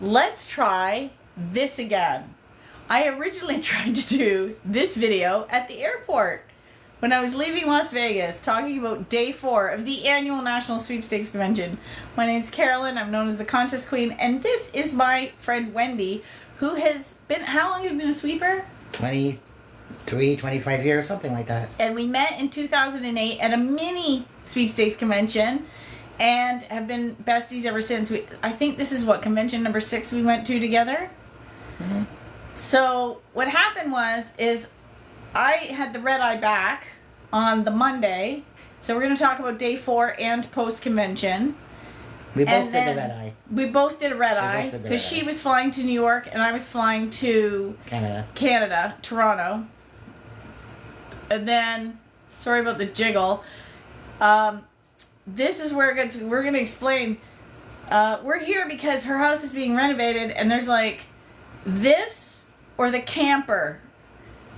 let's try this again. I originally tried to do this video at the airport when I was leaving Las Vegas, talking about day 4 of the annual National Sweepstakes Convention. My name's Carolyn, I'm known as the Contest Queen, and this is my friend Wendy, who has been, how long have you been a sweeper? 23, 25 years, something like that. And we met in 2008 at a mini sweepstakes convention and have been besties ever since. I think this is what, convention number 6 we went to together? Mm-hmm. So what happened is I had the red eye back on the Monday. So we're going to talk about day 4 and post-convention. We both did the red eye. We both did a red eye because she was flying to New York and I was flying to Canada, Toronto. And then, sorry about the jiggle. This is where we're going to explain. We're here because her house is being renovated and there's like this or the camper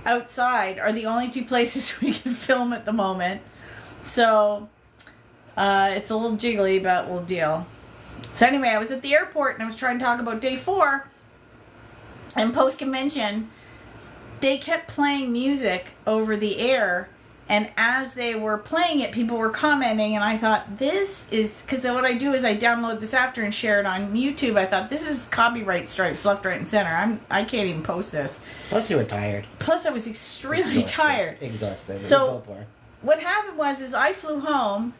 outside are the only 2 places we can film at the moment. So it's a little jiggly, but we'll deal. So anyway, I was at the airport and I was trying to talk about day 4 and post-convention. They kept playing music over the air, and as they were playing it, people were commenting, and I thought, this is, because what I do is I download this after and share it on YouTube. I thought, this is copyright strikes left, right, and center. I can't even post this. Plus you were tired. Plus I was extremely tired. Exhausted. So we both were. What happened was I flew home,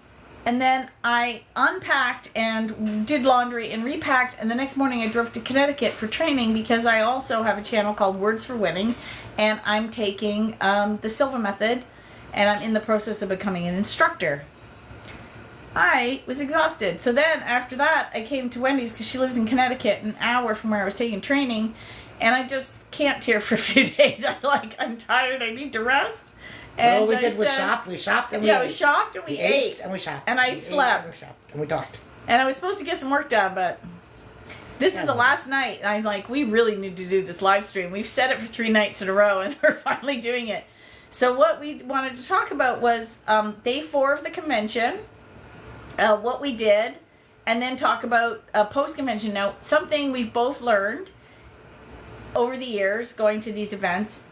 and then I unpacked and did laundry and repacked, and the next morning I drove to Connecticut for training because I also have a channel called Words for Winning, and I'm taking the Silva Method, and I'm in the process of becoming an instructor. I was exhausted. So then after that, I came to Wendy's because she lives in Connecticut, an hour from where I was taking training, and I just camped here for a few days. I'm tired, I need to rest. And all we did was shop. We shopped and we ate. We shopped and we ate. And we shopped. And I slept. And we shopped. And we talked. And I was supposed to get some work done, but this is the last night. And I'm like, we really need to do this live stream. We've set it for 3 nights in a row, and we're finally doing it. So what we wanted to talk about was day 4 of the convention, what we did, and then talk about post-convention. Now, something we've both learned over the years going to these events,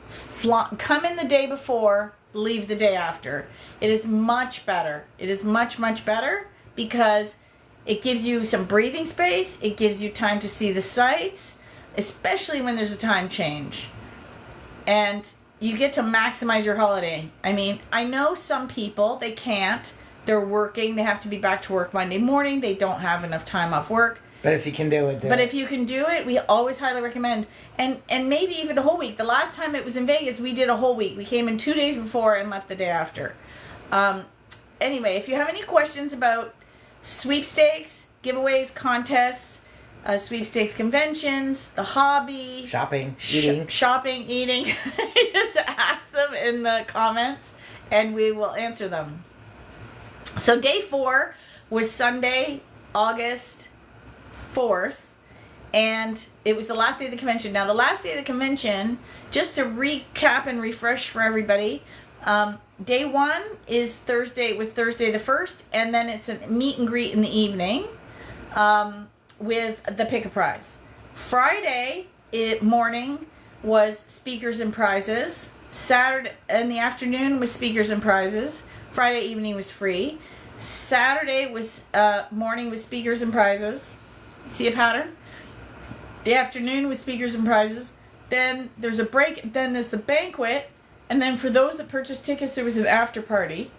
come in the day before, leave the day after. It is much better. It is much, much better because it gives you some breathing space. It gives you time to see the sights, especially when there's a time change. And you get to maximize your holiday. I mean, I know some people, they can't. They're working. They have to be back to work Monday morning. They don't have enough time off work. But if you can do it, if you can do it, we always highly recommend. And maybe even a whole week. The last time it was in Vegas, we did a whole week. We came in 2 days before and left the day after. Anyway, if you have any questions about sweepstakes, giveaways, contests, sweepstakes conventions, the hobby, shopping, eating, just ask them in the comments and we will answer them. So day 4 was Sunday, August 4th, and it was the last day of the convention. Now, the last day of the convention, just to recap and refresh for everybody, day 1 is Thursday. It was Thursday the 1st, and then it's a meet and greet in the evening with the pick a prize. Friday morning was speakers and prizes. Saturday in the afternoon was speakers and prizes. Friday evening was free. Saturday was morning was speakers and prizes. See a pattern? The afternoon was speakers and prizes. Then there's a break. Then there's the banquet. And then for those that purchased tickets, there was an after party.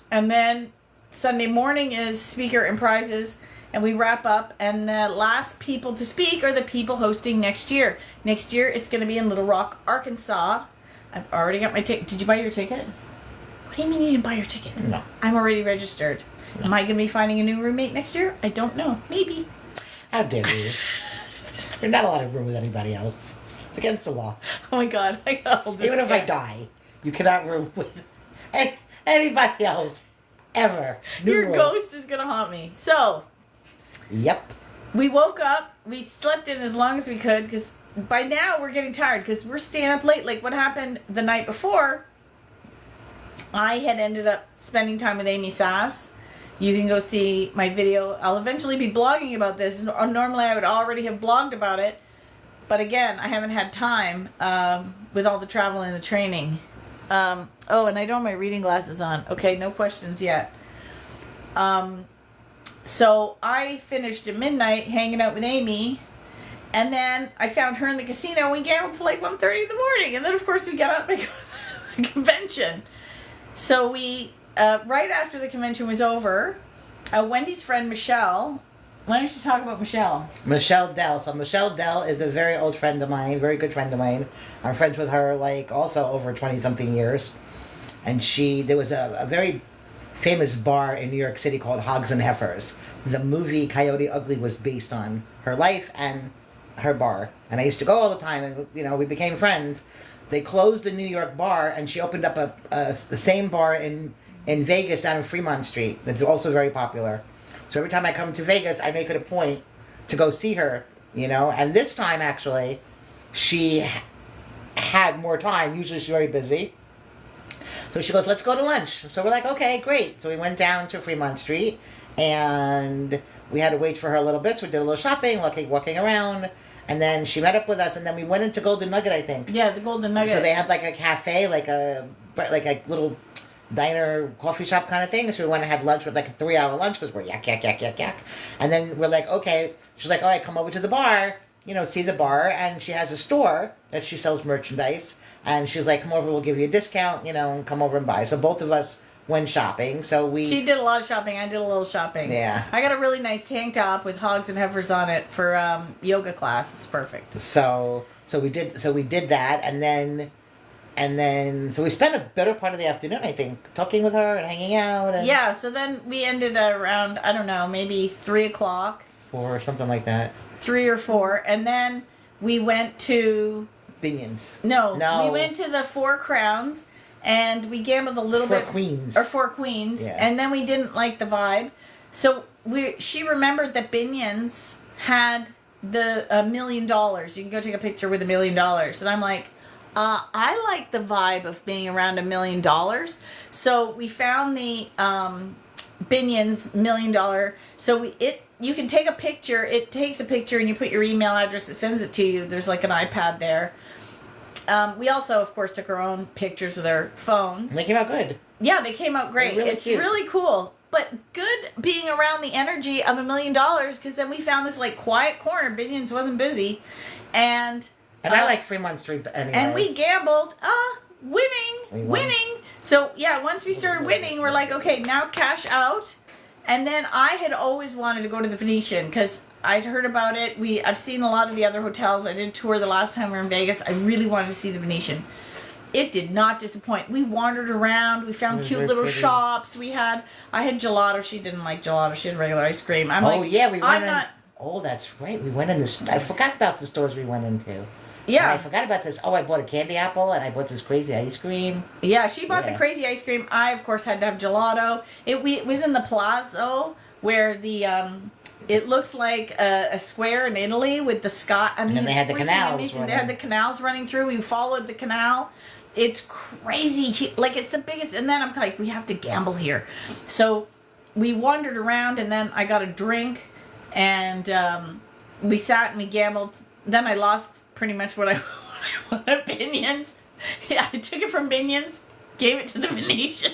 And then Sunday morning is speaker and prizes. And we wrap up. And the last people to speak are the people hosting next year. Next year, it's going to be in Little Rock, Arkansas. I've already got my ticket. Did you buy your ticket? What do you mean you didn't buy your ticket? No. I'm already registered. No. Am I going to be finding a new roommate next year? I don't know. Maybe. How dare you? You're not allowed to room with anybody else. It's against the law. Oh my God. I got all this. Even if I die, you cannot room with anybody else. Ever. Your ghost is going to haunt me. So. Yep. We woke up. We slept in as long as we could because by now we're getting tired because we're staying up late. Like what happened the night before, I had ended up spending time with Amy Sass You can go see my video. I'll eventually be blogging about this. Normally I would already have blogged about it. But again, I haven't had time with all the travel and the training. Oh, and I don't have my reading glasses on. Okay, no questions yet. So I finished at midnight hanging out with Amy. And then I found her in the casino. We gambled till like 1:30 in the morning. And then, of course, we got up and go to the convention. So we, right after the convention was over, Wendy's friend Michelle, why don't you talk about Michelle? Michelle Dell. So Michelle Dell is a very old friend of mine, very good friend of mine. I'm friends with her like also over 20-something years. And there was a very famous bar in New York City called Hogs and Heifers. The movie Coyote Ugly was based on her life and her bar. And I used to go all the time, and we became friends. They closed the New York bar, and she opened up the same bar in Vegas down on Fremont Street that's also very popular. So every time I come to Vegas, I make it a point to go see her, And this time, actually, she had more time. Usually she's very busy. So she goes, let's go to lunch. So we're like, okay, great. So we went down to Fremont Street, and we had to wait for her a little bit. So we did a little shopping, walking around. And then she met up with us, and then we went into Golden Nugget, I think. Yeah, the Golden Nugget. So they had like a cafe, like a little diner, coffee shop kind of thing. So we went and had lunch with like a 3-hour lunch because we're yak. And then we're like, okay. She's like, all right, come over to the bar, see the bar. And she has a store that she sells merchandise. And she's like, come over, we'll give you a discount, and come over and buy. So both of us went shopping. She did a lot of shopping. I did a little shopping. Yeah. I got a really nice tank top with Hogs and Heifers on it for yoga class. It's perfect. So we did that, and then so we spent a better part of the afternoon, I think, talking with her and hanging out. And yeah. So then we ended around, I don't know, maybe 3:00. 4 or something like that. 3 or 4, and then we went to Binions. No, we went to the Four Crowns. And we gambled a little bit. Four Queens. Yeah. And then we didn't like the vibe. So she remembered that Binions had the $1 million. You can go take a picture with $1 million. And I'm like, I like the vibe of being around $1 million. So we found the Binions $1 million. So you can take a picture. It takes a picture and you put your email address. It sends it to you. There's like an iPad there. We also, of course, took our own pictures with our phones. And they came out good. Yeah, they came out great. It's cute. Really cool. But good being around the energy of $1 million, because then we found this like quiet corner. Binions wasn't busy. And I like Fremont Street anyway. And we gambled, winning. So, yeah, once we started winning, we're like, okay, now cash out. And then I had always wanted to go to the Venetian because I'd heard about it. I've seen a lot of the other hotels. I did a tour the last time we were in Vegas. I really wanted to see the Venetian. It did not disappoint. We wandered around. We found cute little shops. I had gelato. She didn't like gelato. She had regular ice cream. Oh, that's right. We went in this. I forgot about the stores we went into. Yeah. And I forgot about this. Oh, I bought a candy apple and I bought this crazy ice cream. Yeah, she bought the crazy ice cream. I, of course, had to have gelato. It was in the Palazzo where the it looks like a square in Italy with the sky. I mean, and they had the canals running. They had the canals running through. We followed the canal. It's crazy. Like, it's the biggest. And then I'm like, we have to gamble here. So we wandered around, and then I got a drink, and we sat and we gambled. Then I lost pretty much what I wanted at Binions. Yeah, I took it from Binions, gave it to the Venetian.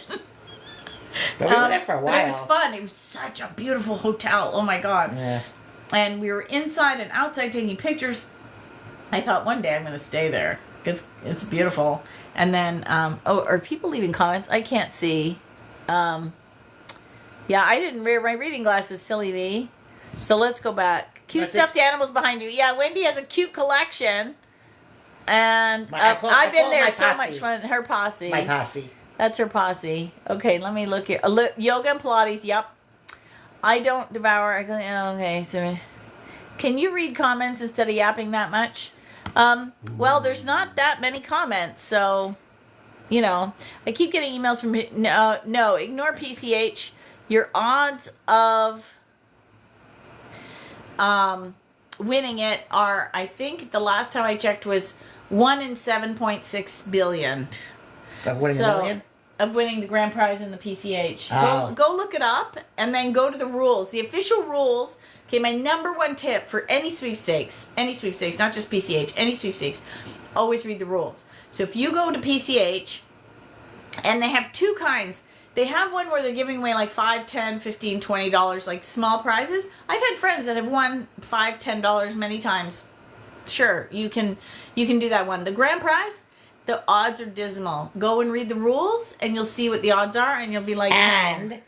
But we were there for a while. But it was fun. It was such a beautiful hotel. Oh, my God. Yeah. And we were inside and outside taking pictures. I thought one day I'm going to stay there because it's beautiful. And then, are people leaving comments? I can't see. Yeah, I didn't wear my reading glasses, silly me. So let's go back. Cute stuffed animals behind you. Yeah, Wendy has a cute collection. And I've been there so much fun. Her posse. It's my posse. That's her posse. Okay, let me look here. Yoga and Pilates, yep. I don't devour. Okay, so can you read comments instead of yapping that much? Well, there's not that many comments, so, I keep getting emails from, no, ignore PCH. Your odds of winning it are, I think the last time I checked was 1 in 7.6 billion. Of winning a million? of winning the grand prize in the PCH. Oh. Go look it up and then go to the rules. The official rules. Okay, my number one tip for any sweepstakes, not just PCH, any sweepstakes, always read the rules. So if you go to PCH, and they have two kinds. They have one where they're giving away like $5, $10, $15, $20, like small prizes. I've had friends that have won $5, $10 many times. Sure, you can do that one. The grand prize, the odds are dismal. Go and read the rules, and you'll see what the odds are, and you'll be like, And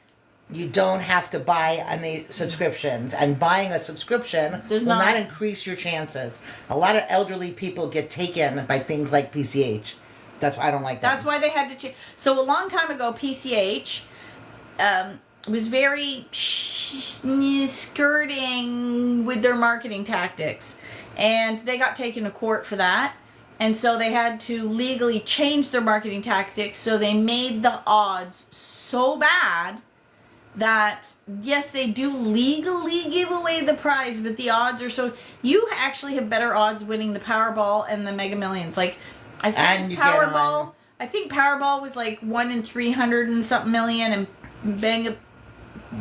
you don't have to buy any subscriptions. And buying a subscription will not increase your chances. A lot of elderly people get taken by things like PCH. That's why I don't like that. That's why they had to change. So a long time ago, PCH was very skirting with their marketing tactics. And they got taken to court for that. And so they had to legally change their marketing tactics. So they made the odds so bad that, yes, they do legally give away the prize, but the odds are so... You actually have better odds winning the Powerball and the Mega Millions. Like, I think Powerball was like 1 in 300 and something million, and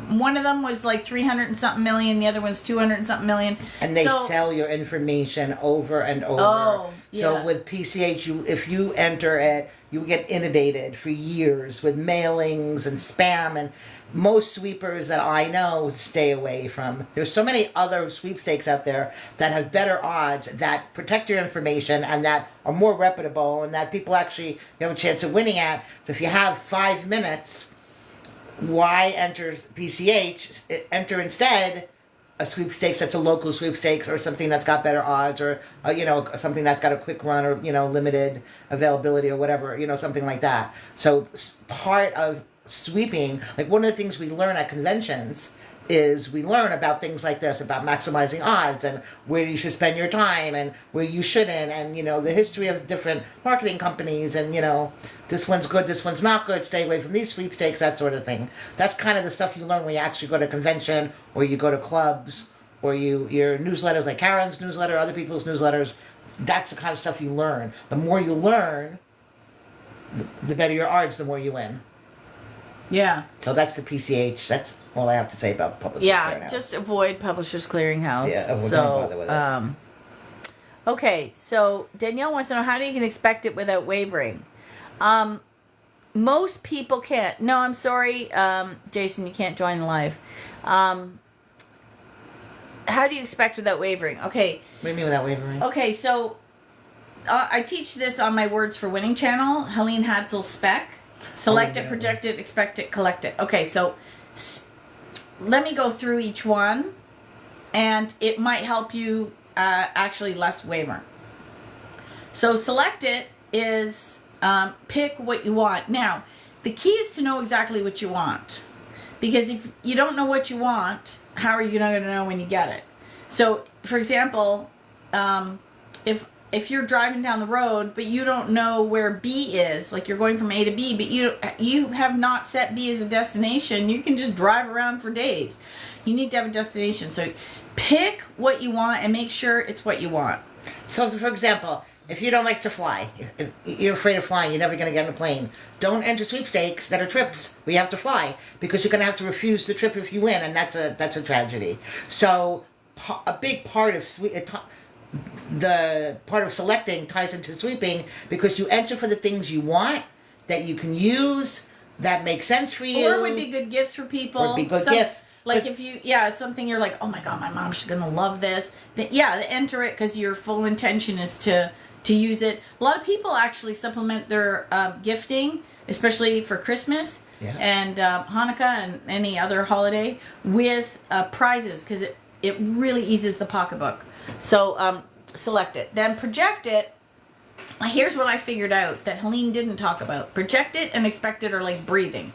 one of them was like 300 and something million, the other one's 200 and something million. And they sell your information over and over. Oh, yeah. So with PCH, if you enter it, you get inundated for years with mailings and spam, and most sweepers that I know stay away from. There's so many other sweepstakes out there that have better odds, that protect your information, and that are more reputable, and that people actually have a chance of winning at. So if you have 5 minutes, why enter PCH? Enter instead a sweepstakes that's a local sweepstakes, or something that's got better odds, or something that's got a quick run, or limited availability, or whatever, something like that. So part of sweeping, like one of the things we learn at conventions is we learn about things like this, about maximizing odds, and where you should spend your time and where you shouldn't, and the history of different marketing companies, and this one's good, this one's not good, stay away from these sweepstakes, that sort of thing. That's kind of the stuff you learn when you actually go to a convention, or you go to clubs, or your newsletters, like Karen's newsletter, other people's newsletters. That's the kind of stuff you learn. The more you learn, the better your odds, the more you win. Yeah. So that's the PCH. That's all I have to say about Publishers Clearinghouse. Yeah, just avoid Publishers Clearinghouse. Yeah, don't bother with it. Okay, so Danielle wants to know, how do you can expect it without wavering? Most people can't. No, I'm sorry, Jason, you can't join the live. How do you expect without wavering? Okay. What do you mean without wavering? Okay, so I teach this on my Words for Winning channel, Helene Hadsel's spec. Select it, project it, expect it, collect it. Okay, so let me go through each one, and it might help you actually less waver. So select it is pick what you want. Now, the key is to know exactly what you want, because if you don't know what you want, how are you going to know when you get it? So, for example, if you're driving down the road, but you don't know where B is, like you're going from A to B, but you have not set B as a destination, you can just drive around for days. You need to have a destination. So pick what you want and make sure it's what you want. So, for example, if you don't like to fly, if you're afraid of flying, you're never going to get on a plane, don't enter sweepstakes that are trips where you have to fly, because you're going to have to refuse the trip if you win, and that's a tragedy. So a big part of the part of selecting ties into sweeping, because you enter for the things you want, that you can use, that make sense for you. Or would be good gifts for people. Would be good gifts. Like if it's something you're like, oh my God, my mom's going to love this. Then, enter it, because your full intention is to use it. A lot of people actually supplement their gifting, especially for Christmas and Hanukkah and any other holiday, with prizes, because it really eases the pocketbook. So select it. Then project it. Here's what I figured out that Helene didn't talk about. Projected and expected are like breathing.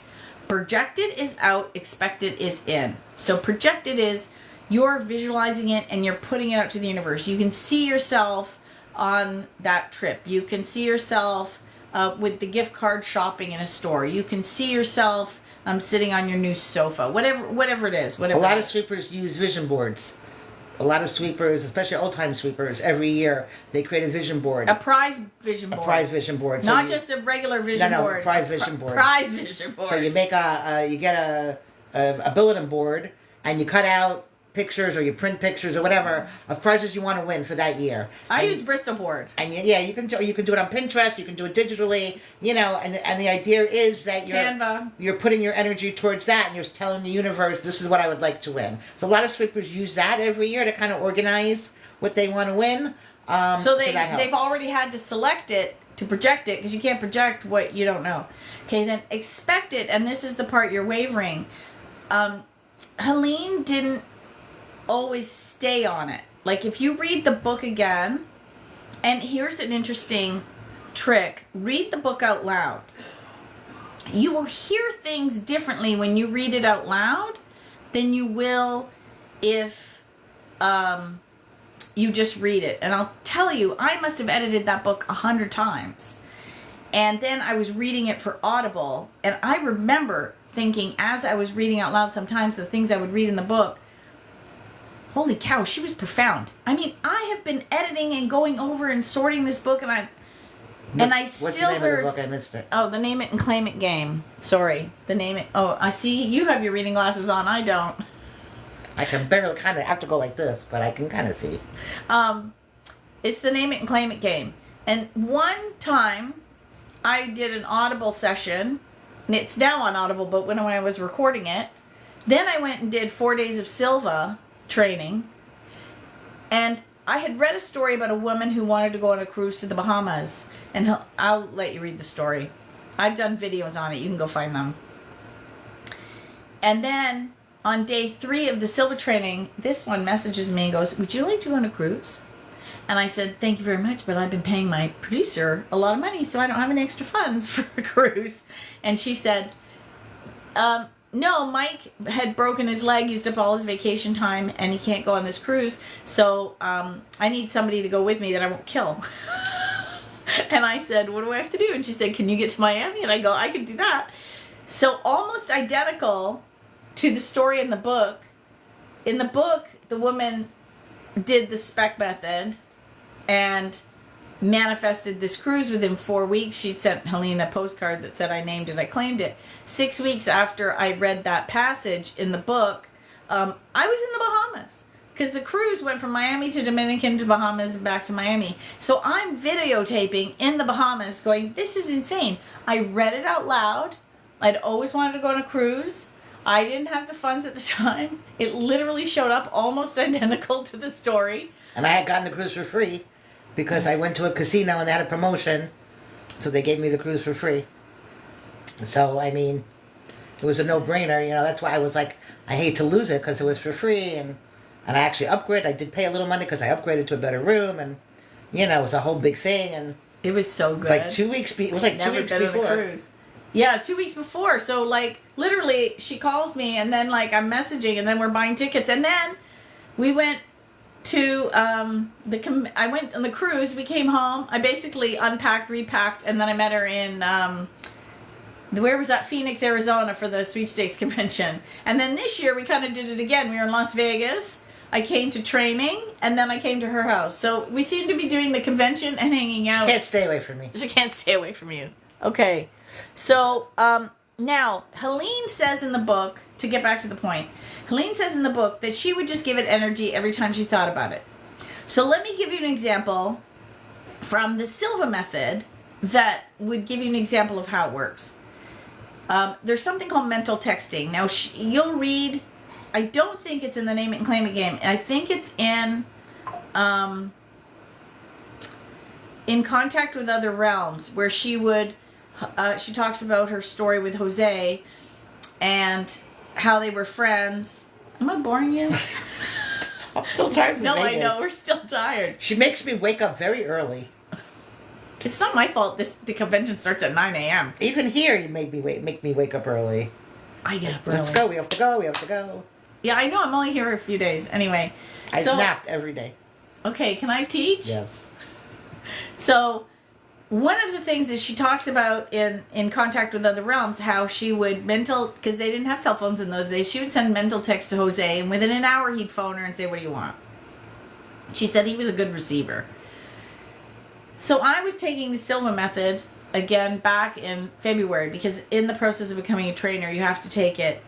Projected is out, expected is in. So projected is you're visualizing it and you're putting it out to the universe. You can see yourself on that trip. You can see yourself with the gift card shopping in a store. You can see yourself sitting on your new sofa. Whatever it is. A lot of sweepers use vision boards. a lot of sweepers, especially old-time sweepers, every year they create a vision board. A prize vision board. A prize vision board. Not just a regular vision board. No, prize vision board. Prize vision board. So you make you get a bulletin board, and you cut out pictures or you print pictures or whatever of prizes you want to win for that year. I use Bristol board. And you can do it on Pinterest, you can do it digitally, and the idea is that you're putting your energy towards that, and you're telling the universe, this is what I would like to win. So a lot of sweepers use that every year to kind of organize what they want to win. So they've already had to select it to project it, because you can't project what you don't know. Okay, then expect it, and this is the part you're wavering. Helene didn't always stay on it. Like, if you read the book again, and here's an interesting trick, read the book out loud. You will hear things differently when you read it out loud than you will if you just read it. And I'll tell you, I must have edited that book 100 times. And then I was reading it for Audible, and I remember thinking, as I was reading out loud sometimes, the things I would read in the book, holy cow, she was profound. I mean, I have been editing and going over and sorting this book, and I still What's the name heard. of the book? I missed it. Oh, the Name It and Claim It game. Sorry, the Name It. Oh, I see you have your reading glasses on. I don't. I can barely kind of have to go like this, but I can kind of see. It's the Name It and Claim It game. And one time, I did an Audible session, and it's now on Audible, but when I was recording it, then I went and did 4 days of Silva training, and I had read a story about a woman who wanted to go on a cruise to the Bahamas, and I'll let you read the story. I've done videos on it. You can go find them. And then on day 3 of the Silva training, this one messages me and goes, would you like to go on a cruise? And I said, thank you very much, but I've been paying my producer a lot of money, so I don't have any extra funds for a cruise. And she said, no, Mike had broken his leg, used up all his vacation time, and he can't go on this cruise. So I need somebody to go with me that I won't kill. And I said, what do I have to do? And she said, can you get to Miami? And I go, I can do that. So almost identical to the story in the book. In the book, the woman did the spec method and manifested this cruise within 4 weeks. She sent Helene a postcard that said, I named it, I claimed it. 6 weeks after I read that passage in the book, I was in the Bahamas, because the cruise went from Miami to Dominican to Bahamas and back to Miami. So I'm videotaping in the Bahamas going, this is insane. I read it out loud. I'd always wanted to go on a cruise. I didn't have the funds at the time. It literally showed up almost identical to the story. And I had gotten the cruise for free because I went to a casino and they had a promotion, so they gave me the cruise for free. So, I mean, it was a no-brainer, that's why I was like, I hate to lose it because it was for free, and I actually upgraded. I did pay a little money because I upgraded to a better room, and, it was a whole big thing, and... It was so good. Like 2 weeks, it was like 2 weeks before. Cruise. Yeah, 2 weeks before. So, literally, she calls me, and then, I'm messaging, and then we're buying tickets, and then we went to I went on the cruise. We came home. I basically unpacked, repacked, and then I met her in where was that? Phoenix, Arizona, for the Sweepstakes convention. And then this year we kind of did it again. We were in Las Vegas. I came to training, and then I came to her house. So we seem to be doing the convention and hanging out. She can't stay away from me. She can't stay away from you. Okay. So now Helene says in the book, to get back to the point, Helene says in the book that she would just give it energy every time she thought about it. So let me give you an example from the Silva method that would give you an example of how it works. There's something called mental texting. Now, you'll read, I don't think it's in the Name It and Claim It game. I think it's in Contact with Other Realms, where she talks about her story with Jose and how they were friends. Am I boring you? I'm still tired from No, Vegas. I know. We're still tired. She makes me wake up very early. It's not my fault. The convention starts at 9 a.m. Even here, you make me wake up early. I get up early. Let's go. We have to go. We have to go. Yeah, I know. I'm only here a few days. Anyway. I napped every day. Okay, can I teach? Yes. So, one of the things is she talks about in Contact with Other Realms how she would because they didn't have cell phones in those days, she would send mental text to Jose, and within an hour he'd phone her and say, what do you want? She said he was a good receiver. So I was taking the Silva method again back in February, because in the process of becoming a trainer, you have to take it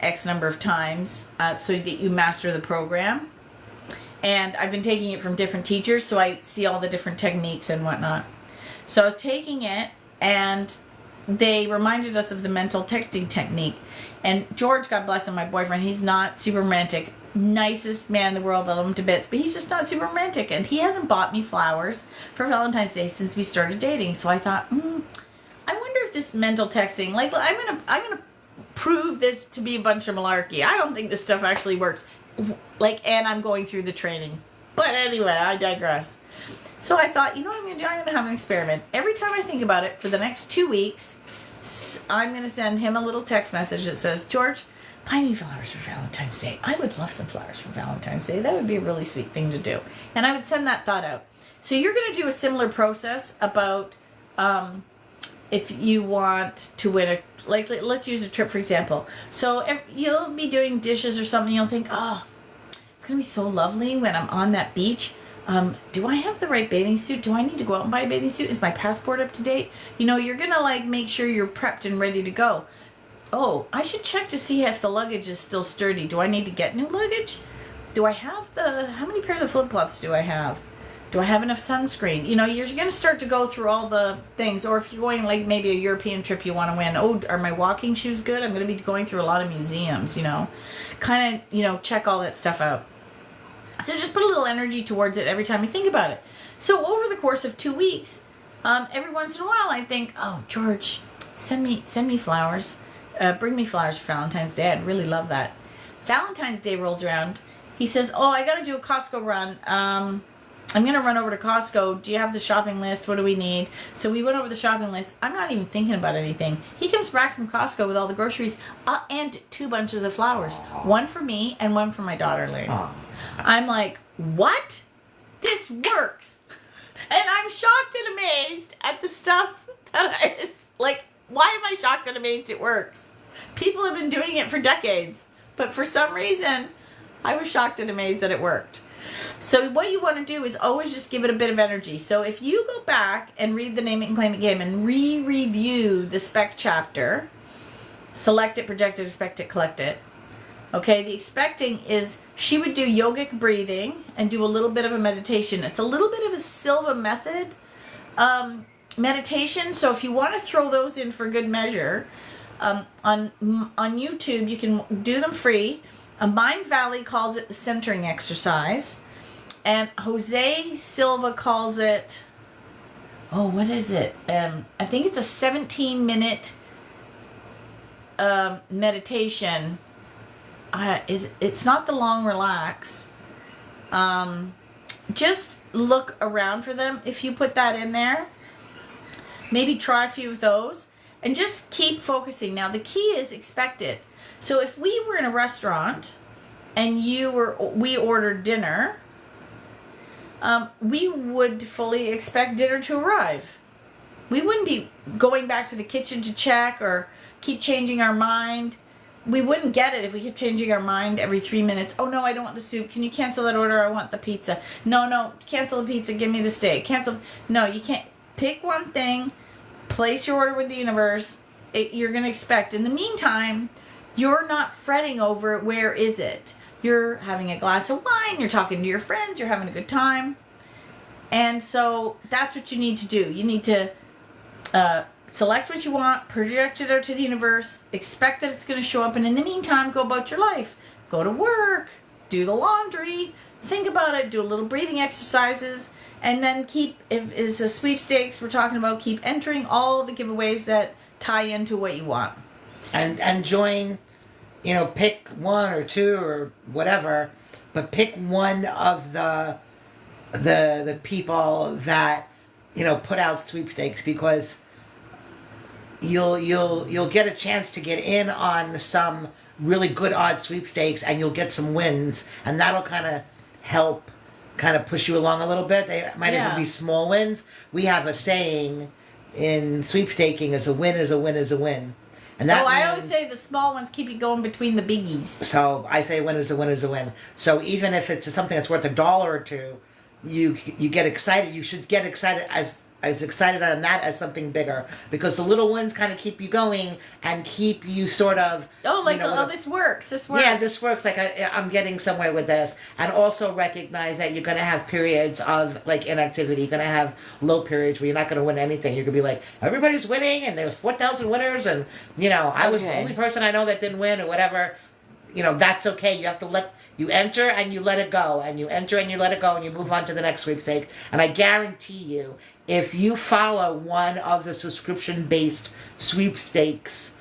X number of times so that you master the program. And I've been taking it from different teachers, so I see all the different techniques and whatnot. So I was taking it, and they reminded us of the mental texting technique. And George, God bless him, my boyfriend, he's not super romantic. Nicest man in the world, I love him to bits, but he's just not super romantic. And he hasn't bought me flowers for Valentine's Day since we started dating. So I thought, I wonder if this mental texting, like, I'm gonna prove this to be a bunch of malarkey. I don't think this stuff actually works. Like, and I'm going through the training. But anyway, I digress. So I thought, you know what I'm going to do? I'm going to have an experiment. Every time I think about it, for the next 2 weeks, I'm going to send him a little text message that says, George, buy me flowers for Valentine's Day. I would love some flowers for Valentine's Day. That would be a really sweet thing to do. And I would send that thought out. So you're going to do a similar process about if you want to win a, like, let's use a trip, for example. So if you'll be doing dishes or something, you'll think, oh, it's going to be so lovely when I'm on that beach. Do I have the right bathing suit? Do I need to go out and buy a bathing suit? Is my passport up to date? You know, you're going to, like, make sure you're prepped and ready to go. Oh, I should check to see if the luggage is still sturdy. Do I need to get new luggage? Do I have how many pairs of flip-flops do I have? Do I have enough sunscreen? You know, you're going to start to go through all the things. Or if you're going, like, maybe a European trip you want to win. Oh, are my walking shoes good? I'm going to be going through a lot of museums, you know. Kind of, you know, check all that stuff out. So just put a little energy towards it every time you think about it. So over the course of 2 weeks, every once in a while I think, oh, George, send me flowers. Bring me flowers for Valentine's Day. I'd really love that. Valentine's Day rolls around. He says, oh, I got to do a Costco run. I'm going to run over to Costco. Do you have the shopping list? What do we need? So we went over the shopping list. I'm not even thinking about anything. He comes back from Costco with all the groceries and 2 bunches of flowers. One for me and one for my daughter, Larry. I'm like, what? This works. And I'm shocked and amazed at the stuff that is like, why am I shocked and amazed it works? People have been doing it for decades. But for some reason, I was shocked and amazed that it worked. So what you want to do is always just give it a bit of energy. So if you go back and read the Name It and Claim It game and re-review the spec chapter, select it, project it, expect it, collect it. Okay, the expecting is she would do yogic breathing and do a little bit of a meditation. It's a little bit of a Silva method meditation. So if you want to throw those in for good measure, on YouTube, you can do them free. Mind Valley calls it the centering exercise. And Jose Silva calls it, oh, what is it? I think it's a 17-minute meditation. It's not the long relax. Just look around for them. If you put that in there, maybe try a few of those and just keep focusing. Now the key is expect it. So if we were in a restaurant and we ordered dinner, we would fully expect dinner to arrive. We wouldn't be going back to the kitchen to check or keep changing our mind. We wouldn't get it if we kept changing our mind every 3 minutes. Oh, no, I don't want the soup. Can you cancel that order? I want the pizza. No, cancel the pizza. Give me the steak. Cancel. No, you can't. Pick one thing. Place your order with the universe. You're going to expect. In the meantime, you're not fretting over where is it. You're having a glass of wine. You're talking to your friends. You're having a good time. And so that's what you need to do. You need to select what you want, project it out to the universe, expect that it's going to show up, and in the meantime, go about your life. Go to work, do the laundry, think about it, do a little breathing exercises, and then keep, if it's a sweepstakes we're talking about, keep entering all the giveaways that tie into what you want. And join, pick 1 or 2 or whatever, but pick one of the people that, put out sweepstakes, because you'll get a chance to get in on some really good odd sweepstakes, and you'll get some wins, and that'll kind of help push you along a little bit. They might even be small wins. We have a saying in sweepstaking, is a win is a win is a win. And that I means, always say the small ones keep you going between the biggies. so I say win is a win is a win. So even if it's something that's worth $1 or $2, you get excited. You should get excited as excited on that as something bigger, because the little ones kind of keep you going and keep you sort of This works. This works. Yeah, this works. Like I'm getting somewhere with this, and also recognize that you're going to have periods of like inactivity. You're going to have low periods where you're not going to win anything. You're going to be like, everybody's winning, and there's 4,000 winners, and I was the only person I know that didn't win or whatever. That's okay. You have to you enter and you let it go, and you enter and you let it go, and you move on to the next sweepstakes. And I guarantee you, if you follow one of the subscription-based sweepstakes,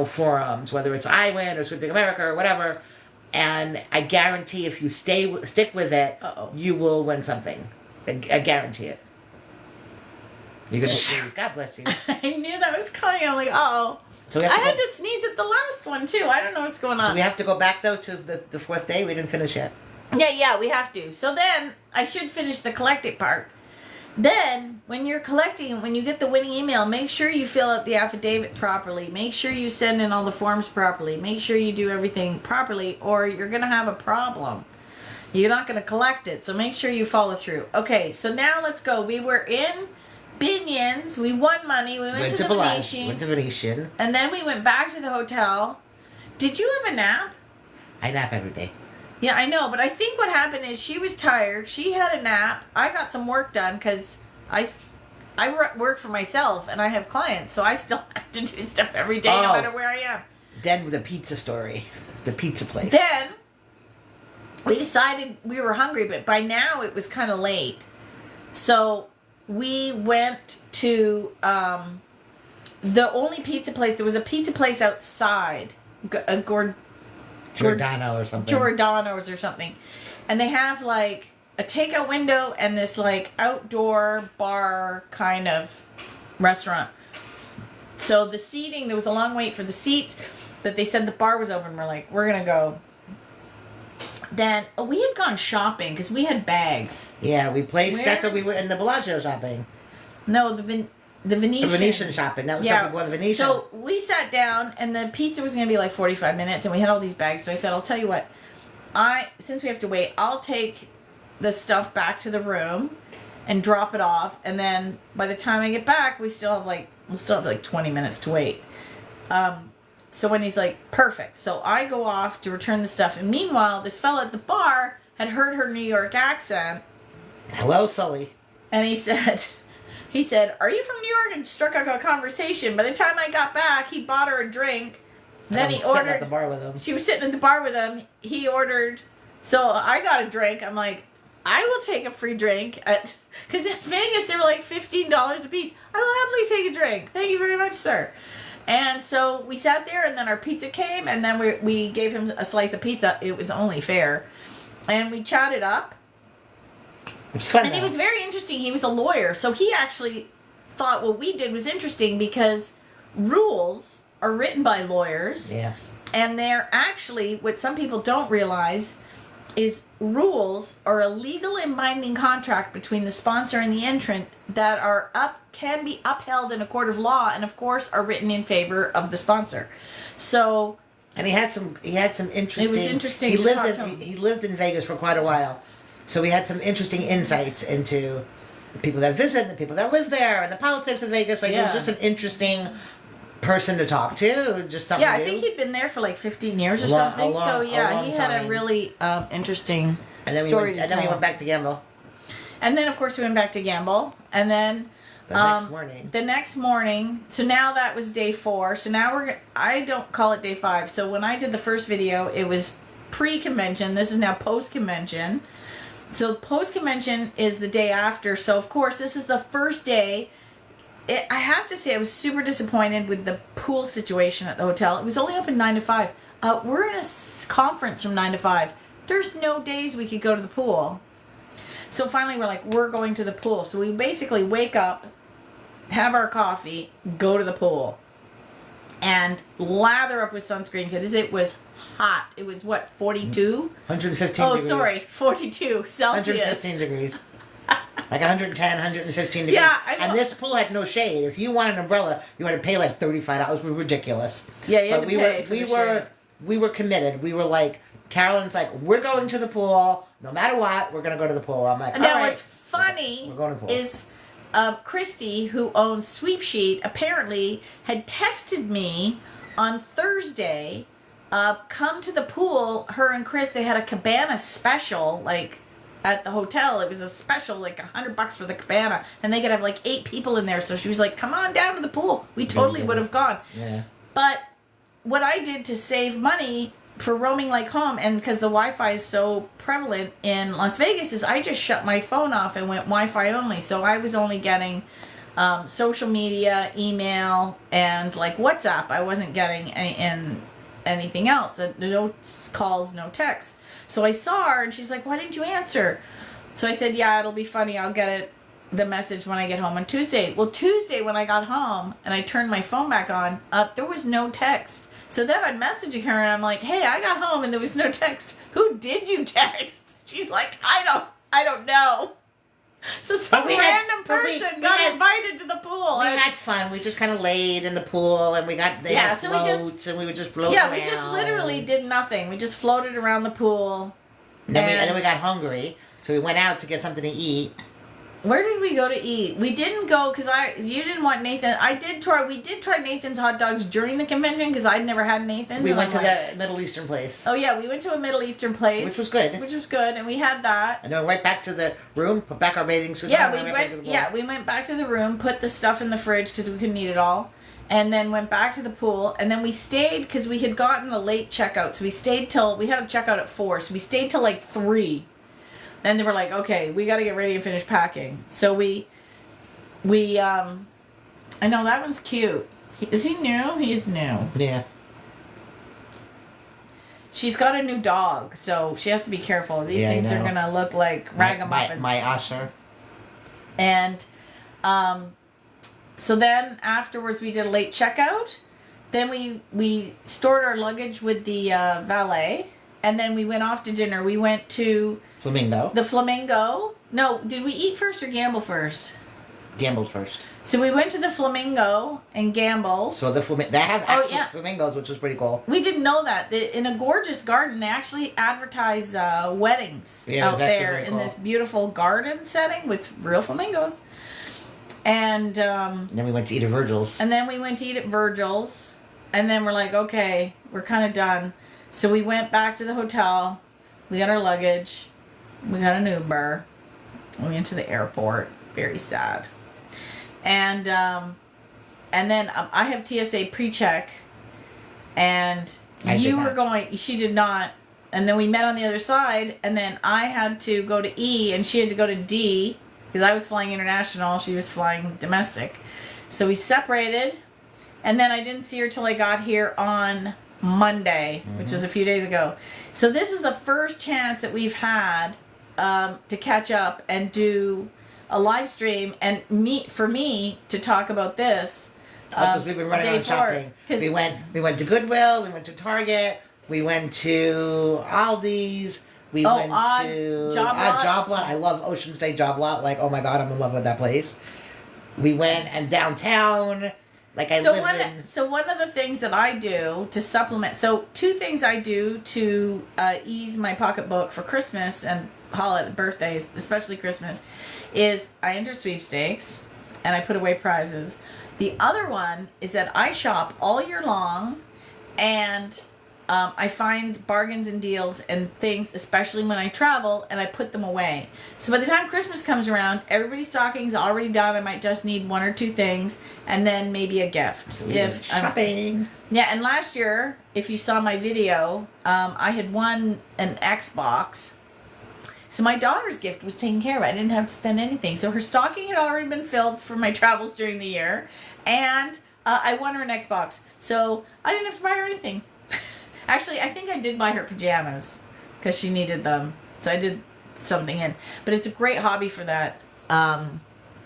forums, whether it's iWin or Sweeping America or whatever, and I guarantee if you stick with it, you will win something. I guarantee it. You're gonna sneeze. God bless you. I knew that was coming. I'm like, uh-oh. So I had to sneeze at the last one, too. I don't know what's going on. Do we have to go back, though, to the fourth day? We didn't finish yet. Yeah, we have to. So then, I should finish the collecting part. Then, when you're collecting, when you get the winning email, make sure you fill out the affidavit properly. Make sure you send in all the forms properly. Make sure you do everything properly, or you're going to have a problem. You're not going to collect it, so make sure you follow through. Okay, so now let's go. We were in Binion's. We won money. We went to the Venetian. Went to Venetian. And then we went back to the hotel. Did you have a nap? I nap every day. Yeah, I know, but I think what happened is she was tired. She had a nap. I got some work done because I work for myself and I have clients, so I still have to do stuff every day no matter where I am. Then the pizza story. The pizza place. Then we decided we were hungry, but by now it was kind of late. So we went to the only pizza place. There was a pizza place outside, Giordano or something. Giordano's or something. And they have like a takeout window and this like outdoor bar kind of restaurant. So the seating, there was a long wait for the seats, but they said the bar was open. We're like, we're going to go. Then we had gone shopping because we had bags. Yeah, we placed. That's what we were in the Bellagio shopping. No, the Venetian. The Venetian shopping. That was stuff we bought at Venetian. So we sat down, and the pizza was going to be like 45 minutes, and we had all these bags. So I said, I'll tell you what. Since we have to wait, I'll take the stuff back to the room and drop it off, and then by the time I get back, we'll still have like 20 minutes to wait. So when he's like, perfect. So I go off to return the stuff. And meanwhile, this fella at the bar had heard her New York accent. Hello, Sully. And he said, are you from New York? And struck up a conversation. By the time I got back, he bought her a drink. Then he ordered. At the bar with him. She was sitting at the bar with him. He ordered. So I got a drink. I'm like, I will take a free drink. Because in Vegas, they were like $15 a piece. I will happily take a drink. Thank you very much, sir. And so we sat there, and then our pizza came, and then we gave him a slice of pizza. It was only fair. And we chatted up. It's fun. And it was very interesting. He was a lawyer, so he actually thought what we did was interesting because rules are written by lawyers. Yeah. And they're actually, what some people don't realize is rules are a legal and binding contract between the sponsor and the entrant that can be upheld in a court of law, and of course are written in favor of the sponsor. So, and he had some interesting. It was interesting. He lived in Vegas for quite a while, so we had some interesting insights into the people that visit, the people that live there, and the politics of Vegas. Like it was just an interesting person to talk to. Just something. Yeah, I new. think he'd been there for like 15 years or something. So yeah, he had a really interesting story to tell. And then we went back to gamble. And then of course we went back to gamble, and then. The next morning. So now that was day 4. So now I don't call it day 5. So when I did the first video, it was pre-convention. This is now post-convention. So post-convention is the day after. So of course, this is the first day. I have to say I was super disappointed with the pool situation at the hotel. It was only open 9 to 5. We're in a conference from 9 to 5. There's no days we could go to the pool. So finally we're like, we're going to the pool. So we basically wake up, have our coffee, go to the pool, and lather up with sunscreen because it was hot. It was what, 42? 115 degrees. Oh, sorry, 42 Celsius. 115 degrees. like 110, 115 degrees. Yeah, and this pool had no shade. If you want an umbrella, you had to pay like $35. It was ridiculous. Yeah, you had but to pay for we the were shade. we were committed. We were like, Carolyn's like, we're going to the pool. No matter what, we're gonna go to the pool. I'm like, all Now, right. what's funny We're going to the pool. is Christy, who owns Sweepsheet, apparently had texted me on Thursday, come to the pool. Her and Chris, they had a cabana special, like, at the hotel. It was a special, like $100 for the cabana, and they could have like 8 people in there. So she was like, come on down to the pool. We totally would have gone. Yeah. But what I did to save money for roaming like home, and because the Wi-Fi is so prevalent in Las Vegas, is I just shut my phone off and went Wi-Fi only. So I was only getting social media, email, and like WhatsApp. I wasn't getting anything else. No calls, no texts. So I saw her, and she's like, why didn't you answer? So I said, yeah, it'll be funny. I'll get the message when I get home on Tuesday. Well, Tuesday when I got home and I turned my phone back on, there was no text. So then I'm messaging her, and I'm like, hey, I got home and there was no text. Who did you text? She's like, I don't know. So some random person got invited to the pool. We had fun. We just kind of laid in the pool, and we had floats, and we would just float around. Yeah, we just literally did nothing. We just floated around the pool. And then we got hungry, so we went out to get something to eat. Where did we go to eat? We didn't go because you didn't want Nathan. We did try Nathan's hot dogs during the convention because I'd never had Nathan's. We went to the Middle Eastern place. Oh yeah, we went to a Middle Eastern place, which was good. And we had that. And then right back to the room, put back our bathing suits. on, we went back to the room, put the stuff in the fridge because we couldn't eat it all, and then went back to the pool. And then we stayed because we had gotten a late checkout, so we stayed till we had a checkout at 4, so we stayed till like 3. Then they were like, okay, we got to get ready and finish packing. So we I know that one's cute. Is he new? He's new. Yeah. She's got a new dog, so she has to be careful. These things are going to look like ragamuffins. My usher. And so then afterwards we did a late checkout. Then we stored our luggage with the valet. And then we went off to dinner. We went to... Flamingo. The Flamingo. No, did we eat first or gamble first? Gambled first. So we went to the Flamingo and gambled. So they have actual flamingos, which was pretty cool. We didn't know that. In a gorgeous garden, they actually advertise weddings out there in this beautiful garden setting with real flamingos. And then we went to eat at Virgil's. And then we went to eat at Virgil's. And then we're like, okay, we're kind of done. So we went back to the hotel. We got our luggage. We got an Uber. We went to the airport. Very sad. And then I have TSA pre-check. And you were going. She did not. And then we met on the other side. And then I had to go to E, and she had to go to D. Because I was flying international. She was flying domestic. So we separated. And then I didn't see her till I got here on Monday, which was a few days ago. So this is the first chance that we've had to catch up and do a live stream and for me to talk about this. Because we've been running around shopping. We went to Goodwill, we went to Target, we went to Aldi's, we went to Job Lot. I love Ocean State Job Lot. Like, oh my God, I'm in love with that place. We went and downtown. So one of the things that I do to supplement, so 2 things I do to ease my pocketbook for Christmas and holiday birthdays, especially Christmas, is I enter sweepstakes and I put away prizes. The other one is that I shop all year long, and I find bargains and deals and things, especially when I travel, and I put them away. So by the time Christmas comes around, everybody's stocking's already done. I might just need 1 or 2 things, and then maybe a gift. So shopping. And last year, if you saw my video, I had won an Xbox. So my daughter's gift was taken care of. I didn't have to spend anything. So her stocking had already been filled for my travels during the year, and I won her an Xbox. So I didn't have to buy her anything. Actually, I think I did buy her pajamas because she needed them. So I did something in. But it's a great hobby for that. And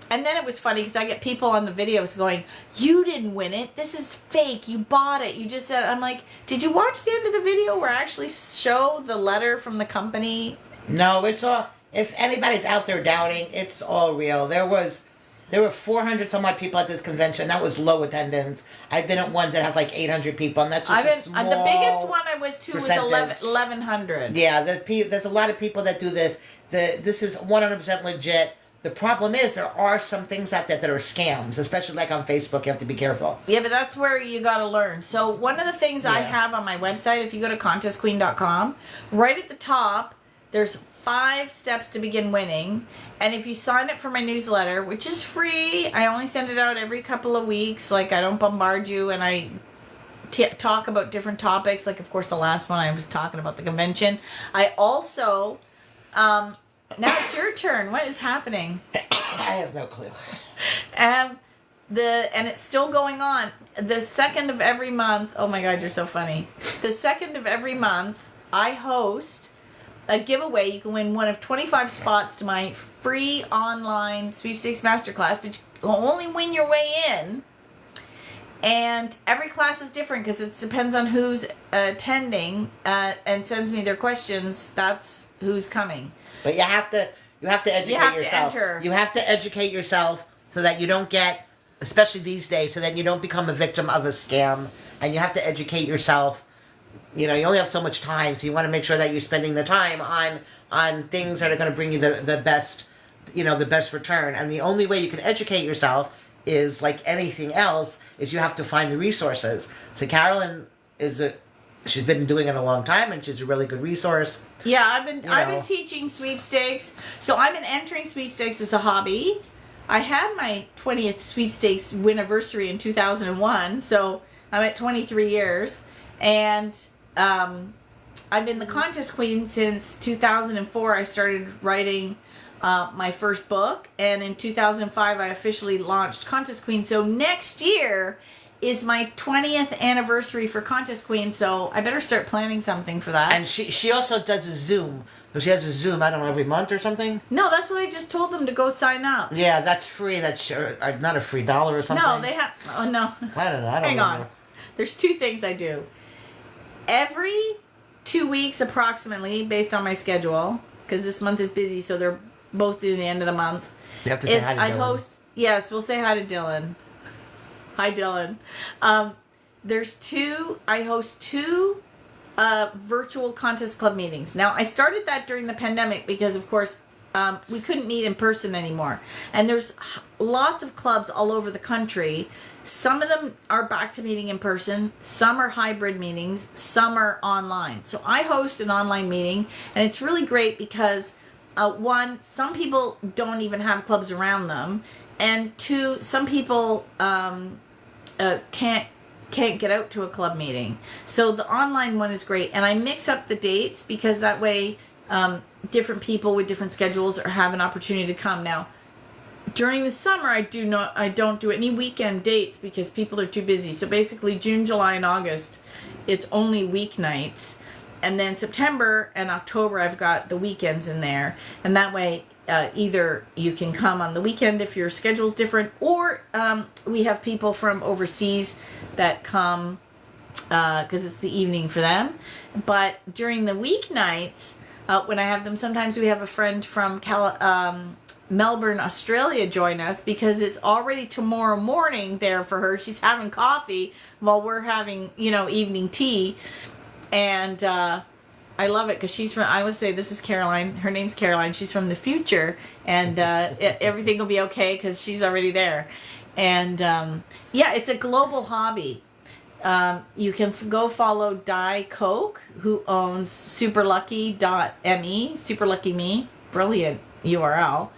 then it was funny because I get people on the videos going, you didn't win it. This is fake. You bought it. You just said, I'm like, did you watch the end of the video where I actually show the letter from the company? No, it's all... if anybody's out there doubting, it's all real. There were 400 some odd people at this convention. That was low attendance. I've been at ones that have like 800 people, and that's just a small the biggest one I was to percentage. was 1100. Yeah, there's a lot of people that do this. This is 100% legit. The problem is there are some things out there that are scams, especially like on Facebook. You have to be careful. Yeah, but that's where you got to learn. So one of the things I have on my website, if you go to contestqueen.com, right at the top, there's 5 steps to begin winning. And if you sign up for my newsletter, which is free, I only send it out every couple of weeks. Like, I don't bombard you, and I talk about different topics. Like, of course, the last one I was talking about the convention. I also... now it's your turn. What is happening? I have no clue. And it's still going on. The 2nd of every month. Oh my God, you're so funny. The 2nd of every month, I host a giveaway. You can win one of 25 spots to my free online Sweepstakes Masterclass, but you will only win your way in. And every class is different because it depends on who's attending and sends me their questions. That's who's coming. But you have to educate yourself. You have to educate yourself so that you don't get, especially these days, so that you don't become a victim of a scam. And you have to educate yourself. You know, you only have so much time, so you want to make sure that you're spending the time on things that are going to bring you the best, the best return. And the only way you can educate yourself is, like anything else, is you have to find the resources. So Carolyn she's been doing it a long time, and she's a really good resource. Yeah, I've been teaching sweepstakes. So I've been entering sweepstakes as a hobby. I had my 20th sweepstakes win-anniversary in 2001, so I'm at 23 years. And I've been the contest queen since 2004. I started writing my first book, and in 2005 I officially launched Contest Queen. So next year is my 20th anniversary for Contest Queen, so I better start planning something for that. And she also does a Zoom. So she has a Zoom, I don't know, every month or something? No, that's what I just told them to go sign up. Yeah, that's free. That's not a free dollar or something? No, they have... Oh, no. I don't know. Hang on. There's 2 things I do. Every 2 weeks, approximately, based on my schedule, because this month is busy, so they're both in the end of the month. You have to say hi to Dylan. Yes, we'll say hi to Dylan. Hi, Dylan. I host 2 virtual contest club meetings. Now, I started that during the pandemic because, of course, we couldn't meet in person anymore. And there's lots of clubs all over the country. Some of them are back to meeting in person. Some are hybrid meetings. Some are online. So I host an online meeting, and it's really great because, 1, some people don't even have clubs around them. And 2, some people can't get out to a club meeting. So the online one is great. And I mix up the dates because that way different people with different schedules have an opportunity to come. Now, during the summer, I don't do any weekend dates because people are too busy. So basically June, July, and August, it's only weeknights. And then September and October, I've got the weekends in there. And that way, either you can come on the weekend if your schedule's different, or we have people from overseas that come because it's the evening for them. But during the weeknights, when I have them, sometimes we have a friend from Melbourne, Australia join us because it's already tomorrow morning there for her. She's having coffee while we're having, evening tea. And I love it because she's from, I would say this is Caroline. Her name's Caroline. She's from the future. And everything will be okay because she's already there. And it's a global hobby. You can go follow Di Coke, who owns superlucky.me, superlucky.me, brilliant URL.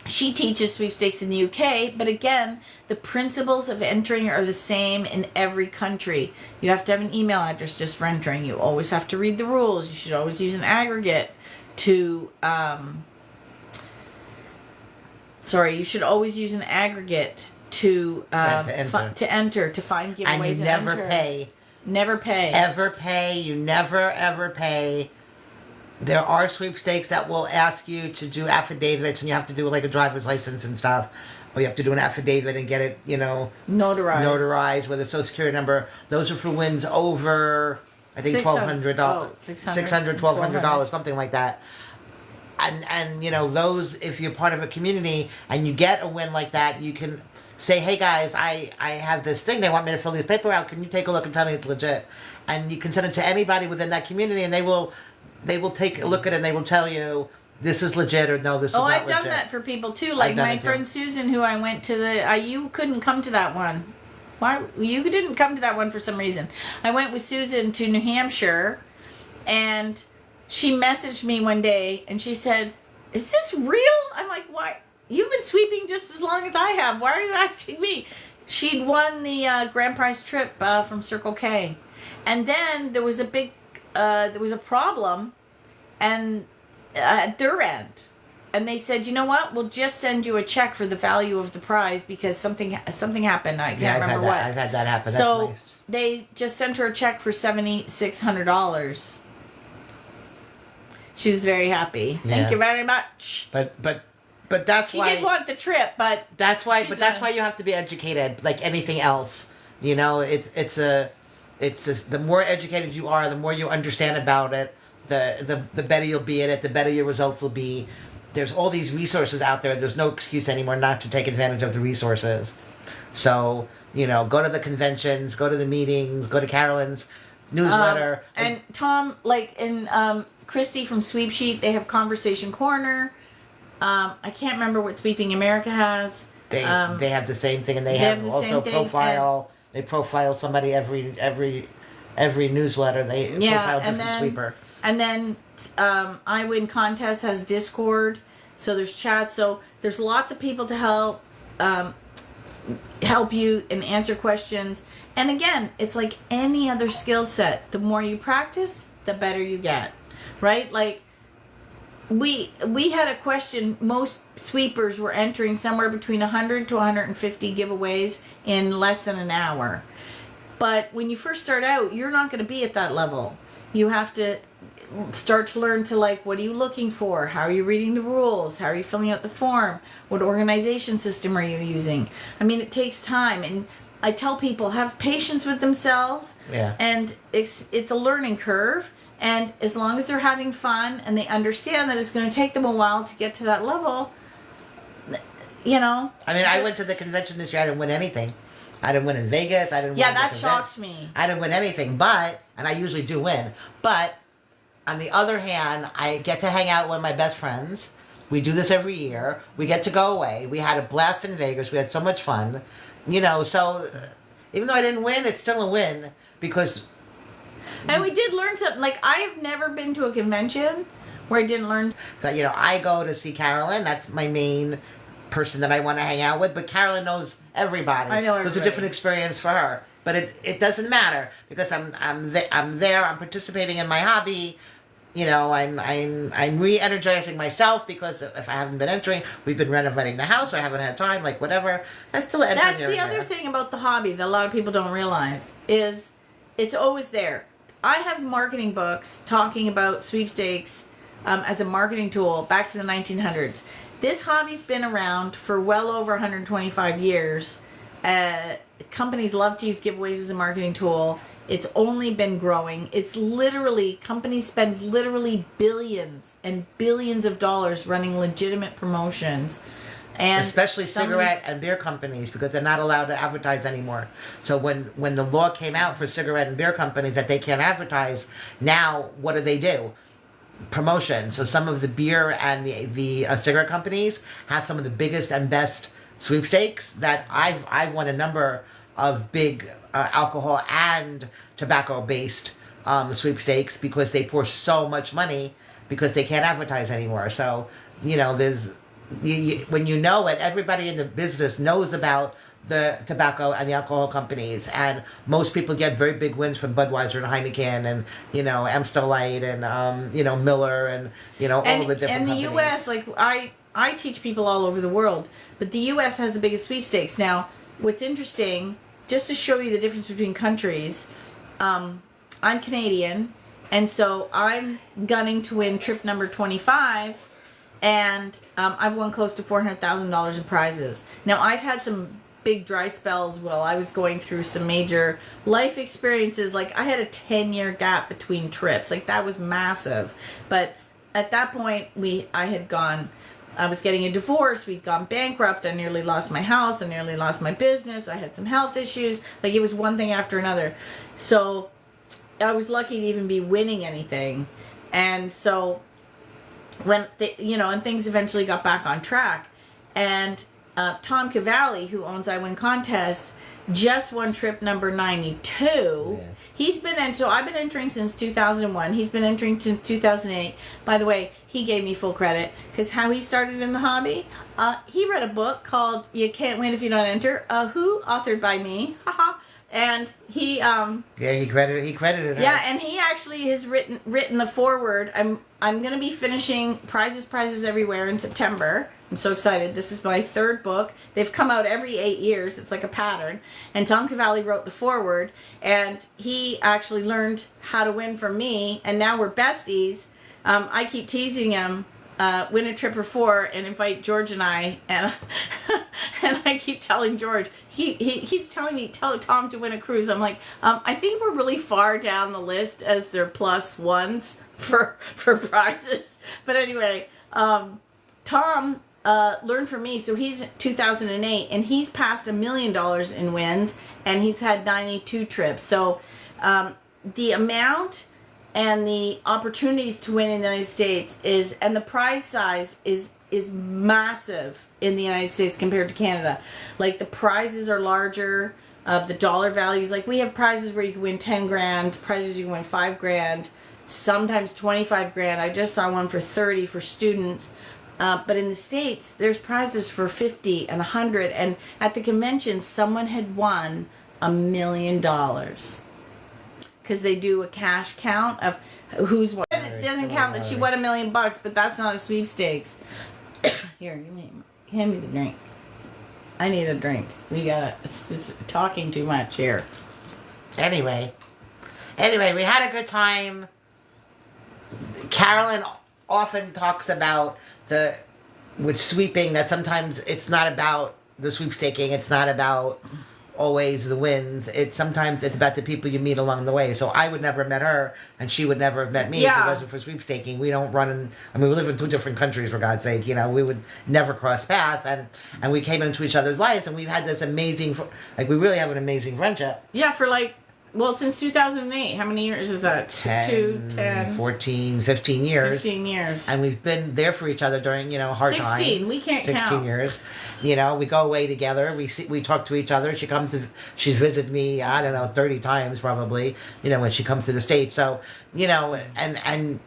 She teaches sweepstakes in the UK, but again, the principles of entering are the same in every country. You have to have an email address just for entering. You always have to read the rules. You should always use an aggregate to you should always use an aggregate to enter, to find giveaways and you never enter. pay. Never pay. Ever pay. You never, ever pay. There are sweepstakes that will ask you to do affidavits, and you have to do like a driver's license and stuff. Or you have to do an affidavit and get it, notarized with a social security number. Those are for wins over, I think, $1,200. $1,200, something like that. and those, if you're part of a community and you get a win like that, you can say, hey guys, I have this thing, they want me to fill this paper out, can you take a look and tell me it's legit? And you can send it to anybody within that community, and they will take a look at it, and they will tell you this is legit or no, this is not legit. I've done that for people too. Like my friend Susan, who I went to you couldn't come to that one. Why? You didn't come to that one for some reason. I went with Susan to New Hampshire, and she messaged me one day, and she said, is this real? I'm like, why? You've been sweeping just as long as I have. Why are you asking me? She'd won the grand prize trip from Circle K. And then there was a problem and at their end. And they said, you know what? We'll just send you a check for the value of the prize because something happened. I can't remember what. I've had that happen. So that's nice. They just sent her a check for $7,600. She was very happy. Yeah. Thank you very much. But that's why she did want the trip, but that's why you have to be educated, like anything else. It's the more educated you are, the more you understand about it, the better you'll be at it, the better your results will be. There's all these resources out there. There's no excuse anymore not to take advantage of the resources. So, go to the conventions, go to the meetings, go to Carolyn's newsletter. And Tom, like in Christy from Sweep Sheet, they have Conversation Corner. I can't remember what Sweeping America has. They have the same thing, and they have also profile. They profile somebody every newsletter. They profile different sweeper. And then I Win Contest has Discord, so there's chats. So there's lots of people to help you and answer questions. And again, it's like any other skill set. The more you practice, the better you get, right? Like we had a question. Most sweepers were entering somewhere between 100 to 150 giveaways in less than an hour. But when you first start out, you're not going to be at that level. You have to start to learn to, like, what are you looking for? How are you reading the rules? How are you filling out the form? What organization system are you using? I mean, it takes time. And I tell people, have patience with themselves. Yeah. And it's a learning curve. And as long as they're having fun and they understand that it's going to take them a while to get to that level, I mean, I went to the convention this year. I didn't win anything. I didn't win in Vegas. I didn't win. Yeah, that shocked me. I didn't win anything, and I usually do win. But on the other hand, I get to hang out with my best friends. We do this every year. We get to go away. We had a blast in Vegas. We had so much fun. So even though I didn't win, it's still a win because. And we did learn something. Like, I've never been to a convention where I didn't learn. So, I go to see Carolyn. That's my main person that I want to hang out with. But Carolyn knows everybody. I know everybody. It's a different experience for her. But it doesn't matter because I'm there. I'm participating in my hobby. I'm re-energizing myself because if I haven't been entering, we've been renovating the house, so I haven't had time, like whatever. I still enter. That's the other thing about the hobby that a lot of people don't realize is it's always there. I have marketing books talking about sweepstakes as a marketing tool back to the 1900s. This hobby's been around for well over 125 years. Companies love to use giveaways as a marketing tool. It's only been growing. Companies spend literally billions and billions of dollars running legitimate promotions. And especially cigarette and beer companies because they're not allowed to advertise anymore. So when the law came out for cigarette and beer companies that they can't advertise, now what do? Promotion. So some of the beer and the cigarette companies have some of the biggest and best sweepstakes that I've won a number of big alcohol and tobacco based sweepstakes because they pour so much money because they can't advertise anymore. So there's. When you know it, everybody in the business knows about the tobacco and the alcohol companies, and most people get very big wins from Budweiser and Heineken and Amstel Light and Miller and all the different and the companies. U.S. like I teach people all over the world, but the U.S. has the biggest sweepstakes. Now, what's interesting, just to show you the difference between countries, I'm Canadian, and so I'm gunning to win trip number 25. And I've won close to $400,000 in prizes. Now, I've had some big dry spells while I was going through some major life experiences. Like, I had a 10-year gap between trips. Like, that was massive. But at that point, I had gone. I was getting a divorce. We'd gone bankrupt. I nearly lost my house. I nearly lost my business. I had some health issues. Like, it was one thing after another. So I was lucky to even be winning anything. And so when and things eventually got back on track, and Tom Cavalli, who owns I Win Contests, just won trip number 92. Yeah. He's been so I've been entering since 2001. He's been entering since 2008. By the way, he gave me full credit because how he started in the hobby, he read a book called "You Can't Win If You Don't Enter," authored by me. Haha. And he he credited her. Yeah, and he actually has written the foreword. I'm going to be finishing Prizes Everywhere in September. I'm so excited. This is my third book. They've come out every 8 years. It's like a pattern. And Tom Cavalli wrote the foreword, and he actually learned how to win from me, and now we're besties. I keep teasing him, win a trip or four, and invite George and I, and and I keep telling George, he keeps telling me, tell Tom to win a cruise. I'm like, I think we're really far down the list as their plus ones for prizes. But anyway, Tom learned from me, so he's 2008, and he's passed $1 million in wins, and he's had 92 trips. So the amount and the opportunities to win in the United States and the prize size is massive in the United States compared to Canada. Like, the prizes are larger, the dollar values. Like, we have prizes where you can win 10 grand, prizes you can win 5 grand, sometimes 25 grand. I just saw one for 30 for students. But in the States, there's prizes for 50 and 100. And at the convention, someone had won $1 million. Because they do a cash count of who's won. It doesn't count that she won $1 million, but that's not a sweepstakes. Here, hand me the drink. I need a drink. It's talking too much here. Anyway, we had a good time. Carolyn often talks about with sweeping, that sometimes it's not about the sweepstaking. It's not about always the wins. Sometimes it's about the people you meet along the way. So I would never have met her, and she would never have met me if it wasn't for sweepstaking. We don't we live in 2 different countries, for God's sake. We would never cross paths, and we came into each other's lives, and we've had this amazing, we really have an amazing friendship. Yeah, for since 2008. How many years is that? 10, 14, 15 years. 15 years. And we've been there for each other during, hard 16. times. 16. We can't 16 count. years. We go away together. We talk to each other. She's visited me, I don't know, 30 times probably, when she comes to the States. So, and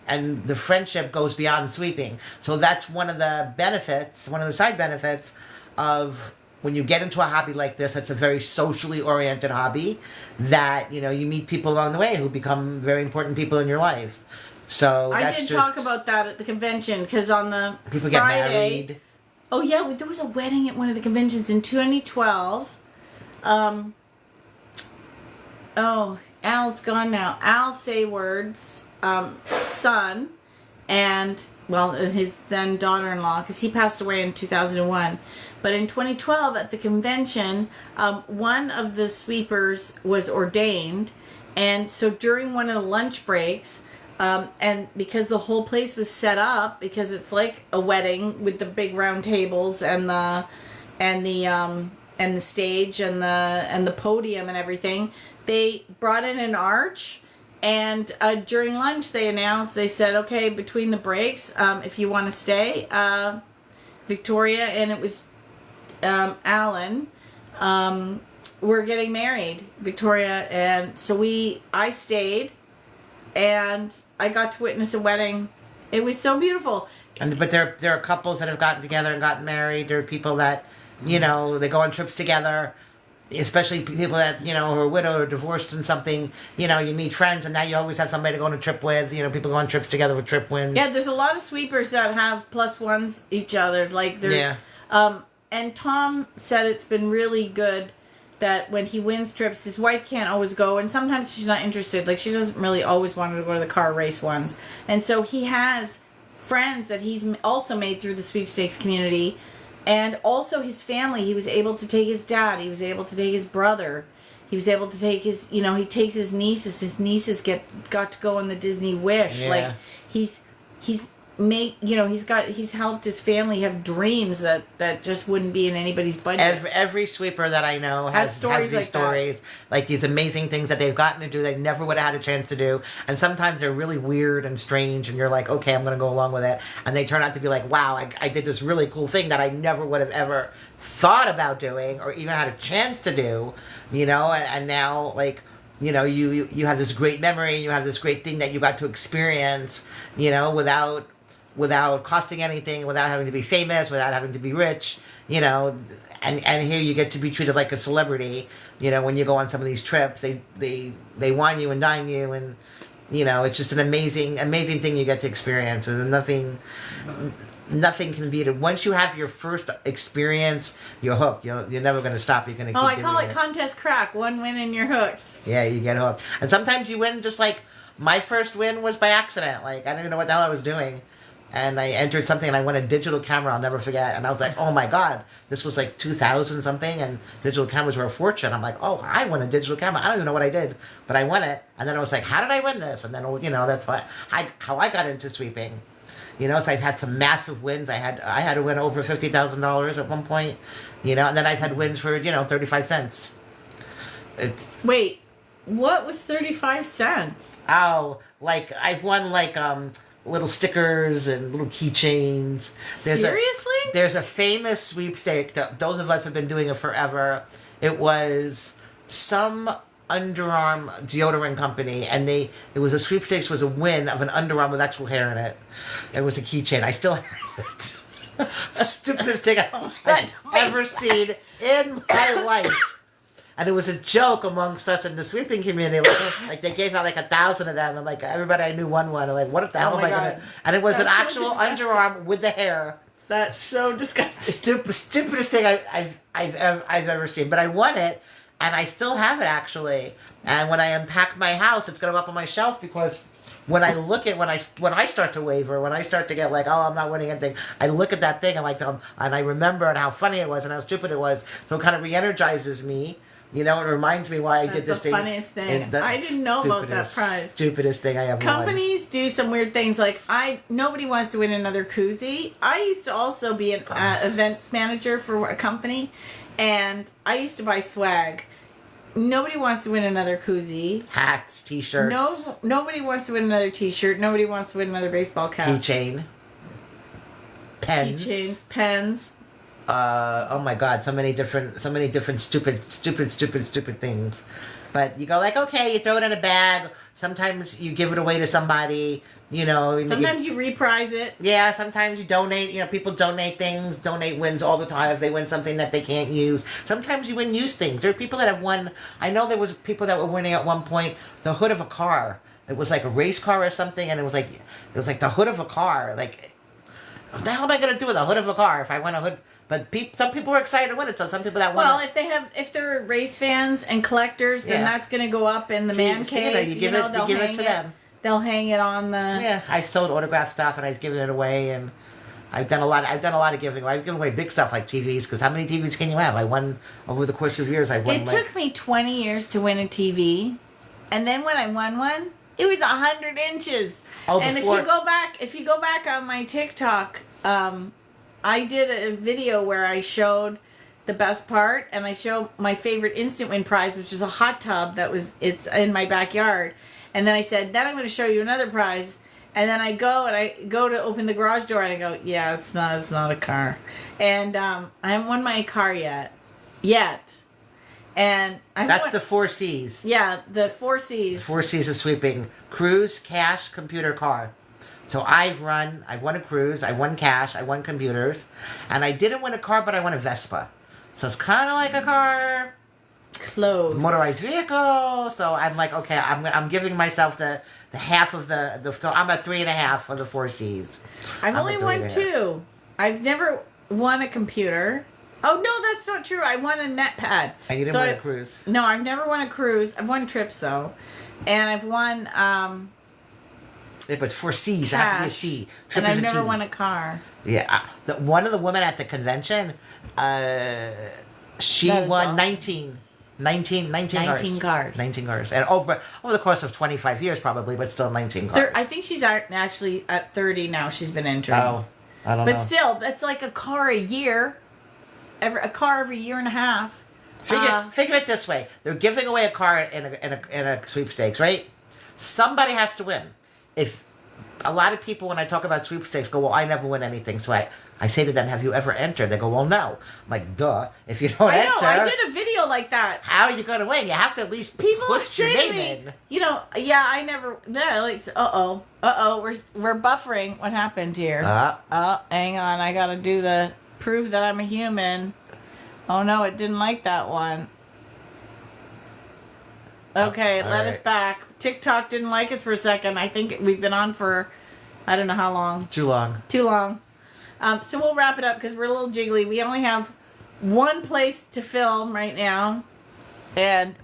the friendship goes beyond sweeping. So that's one of the side benefits of when you get into a hobby like this. It's a very socially oriented hobby that, you meet people along the way who become very important people in your lives. So I did talk about that at the convention, because on the people Friday, get married. Oh yeah, there was a wedding at one of the conventions in 2012. Al's gone now. Al Sayward's son, and his then daughter-in-law, because he passed away in 2001. But in 2012 at the convention, one of the sweepers was ordained, and so during one of the lunch breaks, and because the whole place was set up, because it's like a wedding with the big round tables and the stage and the podium and everything, they brought in an arch. And during lunch, they said, okay, between the breaks, if you want to stay, Victoria, and it was Alan, we're getting married, Victoria, and so I stayed, and I got to witness a wedding. It was so beautiful. But there are couples that have gotten together and gotten married. There are people that, they go on trips together. Especially people that, who are widowed or divorced and something, you meet friends, and now you always have somebody to go on a trip with. People go on trips together with trip wins. Yeah, there's a lot of sweepers that have plus ones each other. And Tom said it's been really good that when he wins trips, his wife can't always go, and sometimes she's not interested. Like, she doesn't really always want to go to the car race ones. And so he has friends that he's also made through the sweepstakes community. And also his family. He was able to take his dad. He was able to take his brother. He was able to take his, he takes his nieces. His nieces got to go on the Disney Wish. Yeah. Like, he's he's helped his family have dreams that just wouldn't be in anybody's budget. Every sweeper that I know has stories these like stories, like these amazing things that they've gotten to do they never would have had a chance to do. And sometimes they're really weird and strange, and you're like, okay, I'm going to go along with it. And they turn out to be like, wow, I did this really cool thing that I never would have ever thought about doing or even had a chance to do, and now, like, you have this great memory and you have this great thing that you got to experience, without costing anything, without having to be famous, without having to be rich, and here you get to be treated like a celebrity, when you go on some of these trips, they wine you and dine you, and, it's just an amazing thing you get to experience, and nothing can beat it. Once you have your first experience, you're hooked. You're never going to stop. You're going to keep I call it contest crack. One win and you're hooked. Yeah, you get hooked. And sometimes you win just like, my first win was by accident. Like, I didn't even know what the hell I was doing. And I entered something and I won a digital camera I'll never forget. And I was like, oh my God, this was like 2000 something and digital cameras were a fortune. I'm like, oh, I won a digital camera. I don't even know what I did, but I won it. And then I was like, how did I win this? And then, that's how I got into sweeping. So I've had some massive wins. I had to win over $50,000 at one point, and then I've had wins for, 35 cents. Wait, what was 35 cents? Oh, like I've won like little stickers and little keychains. Seriously? There's a famous sweepstake that those of us have been doing it forever. It was some underarm deodorant company, and it was a sweepstakes, was a win of an underarm with actual hair in it. It was a keychain. I still have it. Stupidest thing I've ever seen in my life. And it was a joke amongst us in the sweeping community. Like they gave out like 1,000 of them, and like everybody I knew won one. And like, what the hell am I gonna? And it was an actual underarm with the hair. That's so disgusting. Stupidest thing I've ever seen. But I won it, and I still have it actually. And when I unpack my house, it's gonna go up on my shelf, because when I look at when I start to waver, when I start to get like, oh, I'm not winning anything, I look at that thing and and I remember and how funny it was and how stupid it was. So it kind of re-energizes me. It reminds me why I did this thing. That's the funniest thing. I didn't know about that prize. Stupidest thing I ever won. Companies do some weird things. Like, nobody wants to win another koozie. I used to also be an events manager for a company, and I used to buy swag. Nobody wants to win another koozie. Hats, t-shirts. Nobody wants to win another t-shirt. Nobody wants to win another baseball cap. Keychain. Pens. Keychains, pens. Oh my God, so many different stupid things. But you go like, okay, you throw it in a bag. Sometimes you give it away to somebody, Sometimes you reprise it. Yeah, sometimes you donate. People donate things, donate wins all the time if they win something that they can't use. Sometimes you win used things. There are people that have won. I know there was people that were winning at one point the hood of a car. It was like a race car or something, and it was like the hood of a car. Like, what the hell am I gonna do with a hood of a car if I win a hood? But some people were excited to win it. So some people that won. Well, if they're race fans and collectors, then that's going to go up in the man cave. You give it to them. They'll hang it on the. Yeah, I sold autographed stuff and I've given it away, and I've done a lot of giving away. I've given away big stuff like TVs, because how many TVs can you have? I won over the course of years. I've won. It took me 20 years to win a TV, and then when I won one, it was 100 inches. Oh, and before... if you go back on my TikTok. I did a video where I showed the best part, and I showed my favorite instant win prize, which is a hot tub it's in my backyard. And then I said, then I'm going to show you another prize. And then I go to open the garage door, and I go, yeah, it's not a car. And I haven't won my car yet. And that's the 4 C's. Yeah, the 4 C's. 4 C's of sweeping: cruise, cash, computer, car. So I've won a cruise, I won cash, I won computers, and I didn't win a car, but I won a Vespa. So it's kind of like a car. Close. It's a motorized vehicle. So I'm like, okay, I'm giving myself the half of so I'm at 3.5 of the 4 C's. I've only won 2. I've never won a computer. Oh, no, that's not true. I won a net pad. And you didn't win a cruise? No, I've never won a cruise. I've won trips, though. And I've won... But it's 4 C's. It has to be a C. Trip and I've never won a car. Yeah. One of the women at the convention, she won awesome. 19. 19 19 cars. 19 cars. And over the course of 25 years probably, but still 19 cars. I think she's actually at 30 now. She's been entering. Oh, I don't know. But still, that's like a car a year. A car every year and a half. Figure it this way: they're giving away a car in a sweepstakes, right? Somebody has to win. If a lot of people, when I talk about sweepstakes, go, "Well, I never win anything," so I say to them, "Have you ever entered?" They go, "Well, no." I'm like, "Duh! If you don't enter, I did a video like that. How are you going to win? You have to at least put your name in." You know, yeah, I never. No, like, we're buffering. What happened here? Hang on, I gotta do the prove that I'm a human. Oh no, it didn't like that one. Okay, let us back. TikTok didn't like us for a second. I think we've been on for, I don't know how long. Too long. Too long. So we'll wrap it up because we're a little jiggly. We only have one place to film right now. And,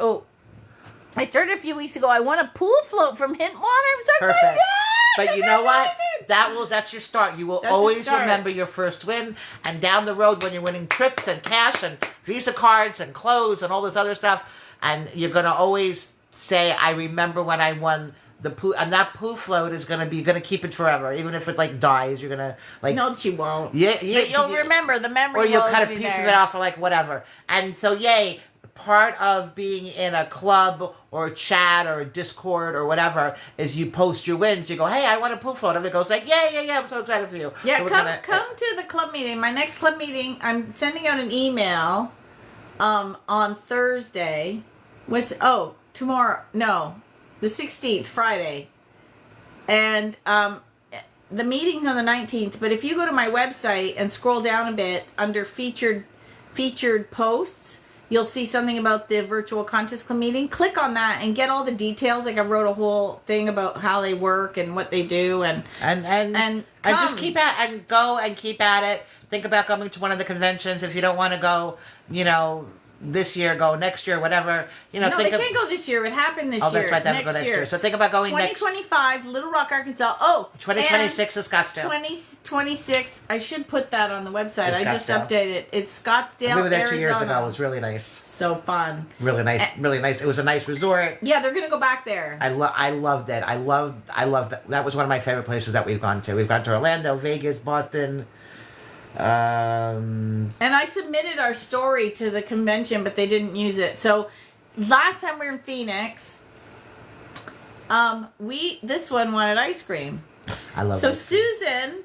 I started a few weeks ago. I won a pool float from Hint Water. I'm so excited. But you know what? That's your start. You will always remember your first win. And down the road when you're winning trips and cash and Visa cards and clothes and all this other stuff, and you're going to always say, I remember when I won the poo, and that poo float is gonna keep it forever, even if it like dies. You're gonna like no, she won't. Yeah, but you'll remember the memory, or you'll cut a piece of it off, or like whatever. And so, yay! Part of being in a club or a chat or a Discord or whatever is you post your wins. You go, hey, I want a poo float. And it goes like, yeah, I'm so excited for you. Yeah, so come to the club meeting. My next club meeting, I'm sending out an email, on Thursday. Tomorrow? No, the 16th, Friday, and the meeting's on the 19th. But if you go to my website and scroll down a bit under featured posts, you'll see something about the virtual contest club meeting. Click on that and get all the details. Like I wrote a whole thing about how they work and what they do, and just keep at and go and keep at it. Think about coming to one of the conventions. If you don't want to go, this year, go next year, whatever. No, they can't go this year. It happened this year. Oh, that's right. They have to go next year. So think about going 2025, Little Rock, Arkansas. 2026 is Scottsdale. 2026. I should put that on the website. It's I just updated it. It's Scottsdale, we were there Arizona. 2 years ago. It was really nice. So fun. Really nice. Really nice. It was a nice resort. Yeah, they're gonna go back there. I loved it. I loved that. That was one of my favorite places that we've gone to. We've gone to Orlando, Vegas, Boston. And I submitted our story to the convention, but they didn't use it. So last time we were in Phoenix, this one wanted ice cream. I love it. Susan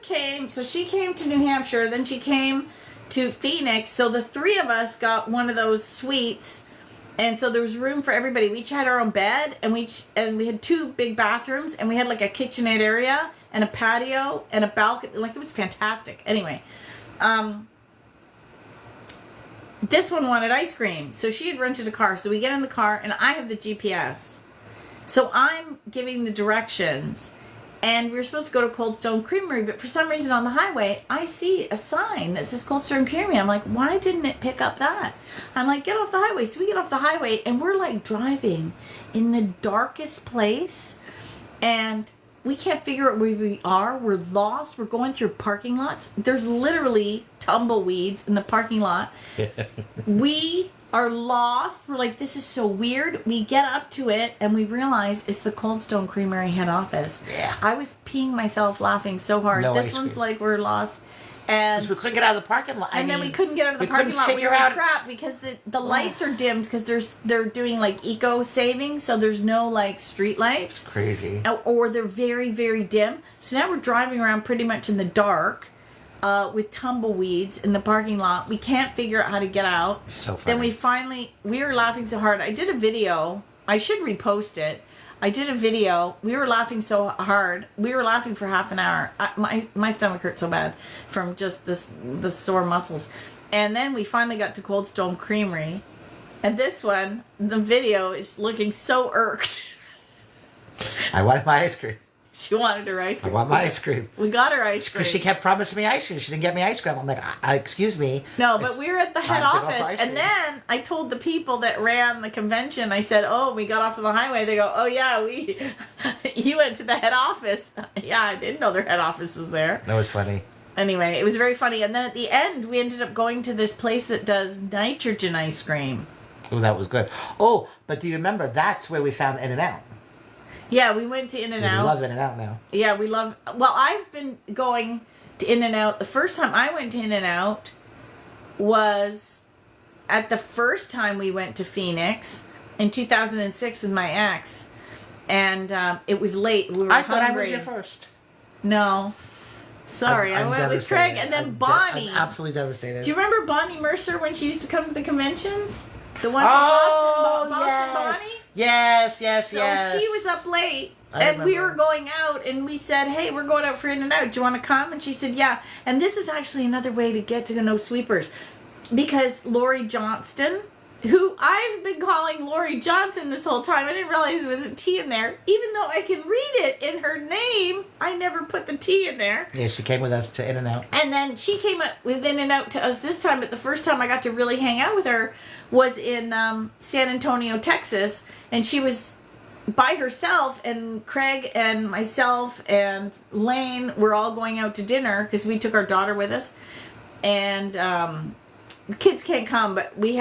came. So she came to New Hampshire, then she came to Phoenix. So the three of us got one of those suites. And so there was room for everybody. We each had our own bed, and we had two big bathrooms, and we had like a kitchenette area and a patio and a balcony. Like, it was fantastic. Anyway, this one wanted ice cream. So she had rented a car. So we get in the car, and I have the GPS. So I'm giving the directions. And we were supposed to go to Cold Stone Creamery, but for some reason on the highway, I see a sign that says Cold Stone Creamery. I'm like, why didn't it pick up that? I'm like, get off the highway. So we get off the highway, and we're like driving in the darkest place, and we can't figure out where we are. We're lost. We're going through parking lots. There's literally tumbleweeds in the parking lot. We are lost. We're like, this is so weird. We get up to it, and we realize it's the Cold Stone Creamery head office. Yeah. I was peeing myself laughing so hard. This one's like, we're lost. And we couldn't get out of the parking lot. Then we couldn't get out of the parking lot. We were trapped because the lights are dimmed because they're doing like eco saving, so there's no like street lights. It's crazy. Or they're very, very dim. So now we're driving around pretty much in the dark. With tumbleweeds in the parking lot. We can't figure out how to get out. So funny. Then we were laughing so hard. I did a video. I should repost it. I did a video. We were laughing so hard. We were laughing for half an hour. My stomach hurt so bad from just the sore muscles. And then we finally got to Cold Stone Creamery. And this one, the video is looking so irked. I wanted my ice cream. She wanted her ice cream. I want my ice cream. We got her ice cream. Because she kept promising me ice cream. She didn't get me ice cream. I'm like, excuse me. No, but we were at the head office. And then I told the people that ran the convention, I said, we got off of the highway. They go, yeah, you went to the head office. Yeah, I didn't know their head office was there. That was funny. Anyway, it was very funny. And then at the end, we ended up going to this place that does nitrogen ice cream. Oh, that was good. Oh, but do you remember that's where we found In-N-Out? Yeah, we went to In-N-Out. We love In-N-Out now. Yeah, we love... Well, I've been going to In-N-Out. The first time I went to In-N-Out was at the first time we went to Phoenix in 2006 with my ex. And it was late. We were I thought I hungry. was your first. No. Sorry, I I'm went with devastated. Craig and then I'm Bonnie. I'm absolutely devastated. Do you remember Bonnie Mercer when she used to come to the conventions? The one from Boston yes. Bonnie? Yes. So she was up late, I and we remember. were going out, and we said, hey, we're going out for In-N-Out. Do you want to come? And she said, yeah. And this is actually another way to get to know Sweepers. Because Lori Johnston, who I've been calling Lori Johnson this whole time, I didn't realize there was a T in there. Even though I can read it in her name, I never put the T in there. Yeah, she came with us to In-N-Out. And then she came up with In-N-Out to us this time, but the first time I got to really hang out with her was in San Antonio, Texas, and she was by herself, and Craig and myself and Lane were all going out to dinner because we took our daughter with us, and the kids can't come, but we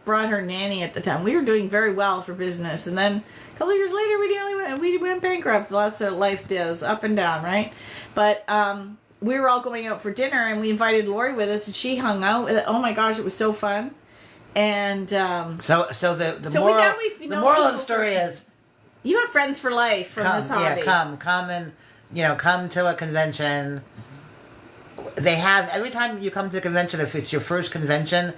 brought her nanny at the time. We were doing very well for business, and then a couple of years later we went bankrupt. Lots of life does, up and down, right? But we were all going out for dinner, and we invited Lori with us, and she hung out. Oh my gosh, it was so fun. And so the so moral, now we've the known moral of people the story is you have friends for life from this hobby. come and come to a convention. They have, every time you come to the convention, if it's your first convention,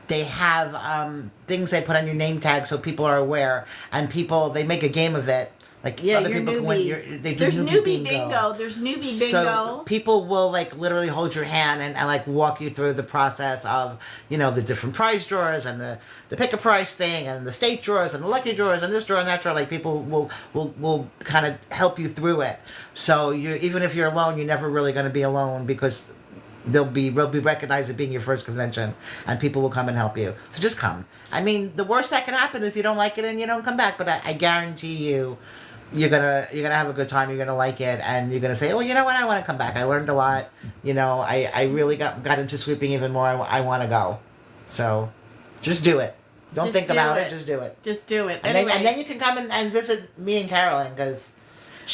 they have things they put on your name tag so people are aware, and they make a game of it. Like Yeah, other you're people can win. newbies. They do There's newbie newbie bingo. There's newbie bingo. So people will like literally hold your hand and like walk you through the process of the different prize drawers and the pick a price thing and the state drawers and the lucky drawers and this drawer and that drawer. Like people will kind of help you through it. So even if you're alone, you're never really going to be alone because they'll be recognized as being your first convention, and people will come and help you. So just come. I mean, the worst that can happen is you don't like it and you don't come back. But I guarantee you, you're gonna have a good time. You're gonna like it, and you're gonna say, "Oh, you know what? I want to come back. I learned a lot. I really got into sweeping even more. I want to go." So, just do it. Don't Just think do about it. Just do it. Just do it. And then you can come and visit me and Carolyn because.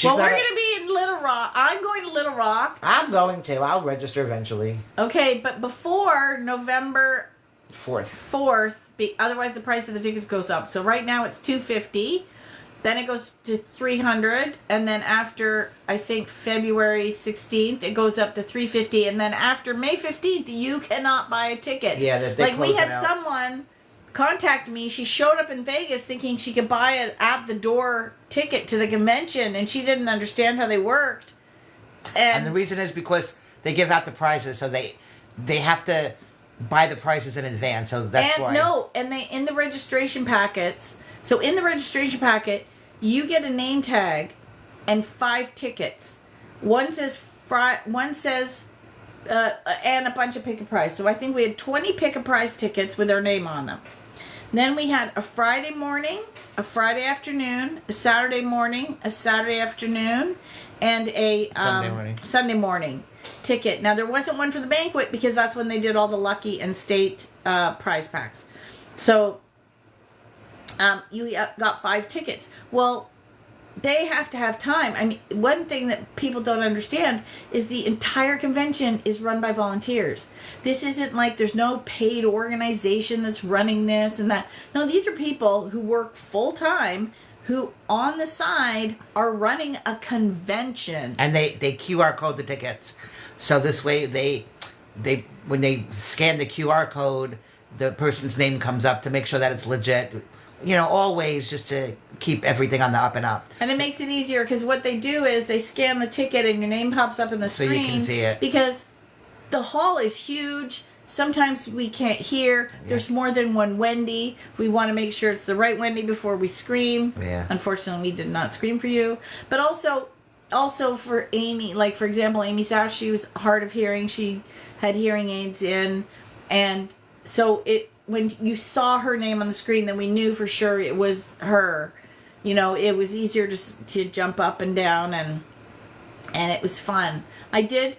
Well, we're going to be in Little Rock. I'm going to Little Rock. I'm going to. I'll register eventually. Okay, but before November 4th. Otherwise the price of the tickets goes up. So right now it's $250. Then it goes to $300, and then after I think February 16th it goes up to $350, and then after May 15th you cannot buy a ticket. Yeah, they like we close had it out. Someone contact me. She showed up in Vegas thinking she could buy an at the door ticket to the convention, and she didn't understand how they worked. And the reason is because they give out the prizes, so they have to buy the prices in advance. So that's why. And they in the registration packets. So in the registration packet, you get a name tag and 5 tickets. One says and a bunch of pick a prize. So I think we had 20 pick a prize tickets with our name on them. Then we had a Friday morning, a Friday afternoon, a Saturday morning, a Saturday afternoon, and a Sunday morning ticket. Now there wasn't one for the banquet because that's when they did all the lucky and state prize packs. So you got 5 tickets. Well, they have to have time. I mean, one thing that people don't understand is the entire convention is run by volunteers. This isn't like there's no paid organization that's running this and that. No, these are people who work full time, who on the side are running a convention. And they QR code the tickets. So this way they when they scan the QR code, the person's name comes up to make sure that it's legit. Always just to keep everything on the up and up. And it makes it easier because what they do is they scan the ticket and your name pops up in the screen. So you can see it. Because the hall is huge. Sometimes we can't hear. Yeah. There's more than one Wendy. We want to make sure it's the right Wendy before we scream. Yeah. Unfortunately, we did not scream for you. But also for Amy, like for example, Amy Sash, she was hard of hearing. She had hearing aids in. And so when you saw her name on the screen, then we knew for sure it was her. It was easier to jump up and down, and it was fun. I did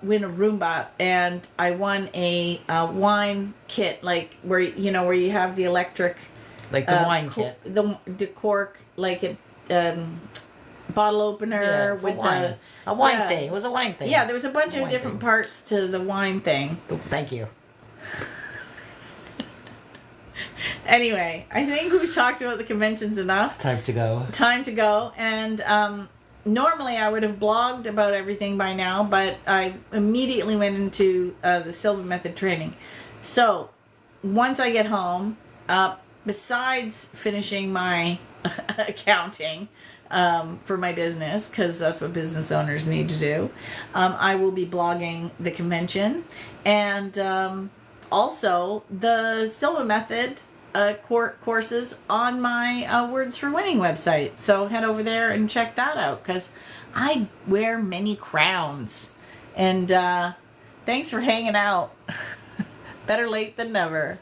win a Roomba, and I won a wine kit, like where you have the electric, Like the wine kit. the cork, like a bottle opener For with wine. the A wine thing. It was a wine thing. Yeah, there was a bunch of wine different thing. parts to the wine thing. Thank you. Anyway, I think we've talked about the conventions enough. Time to go. Time to go. And normally I would have blogged about everything by now, but I immediately went into the Silva Method training. So once I get home, besides finishing my accounting for my business, because that's what business owners need to do, I will be blogging the convention, and also the Silva Method courses on my Words for Winning website. So head over there and check that out, because I wear many crowns. And thanks for hanging out. Better late than never.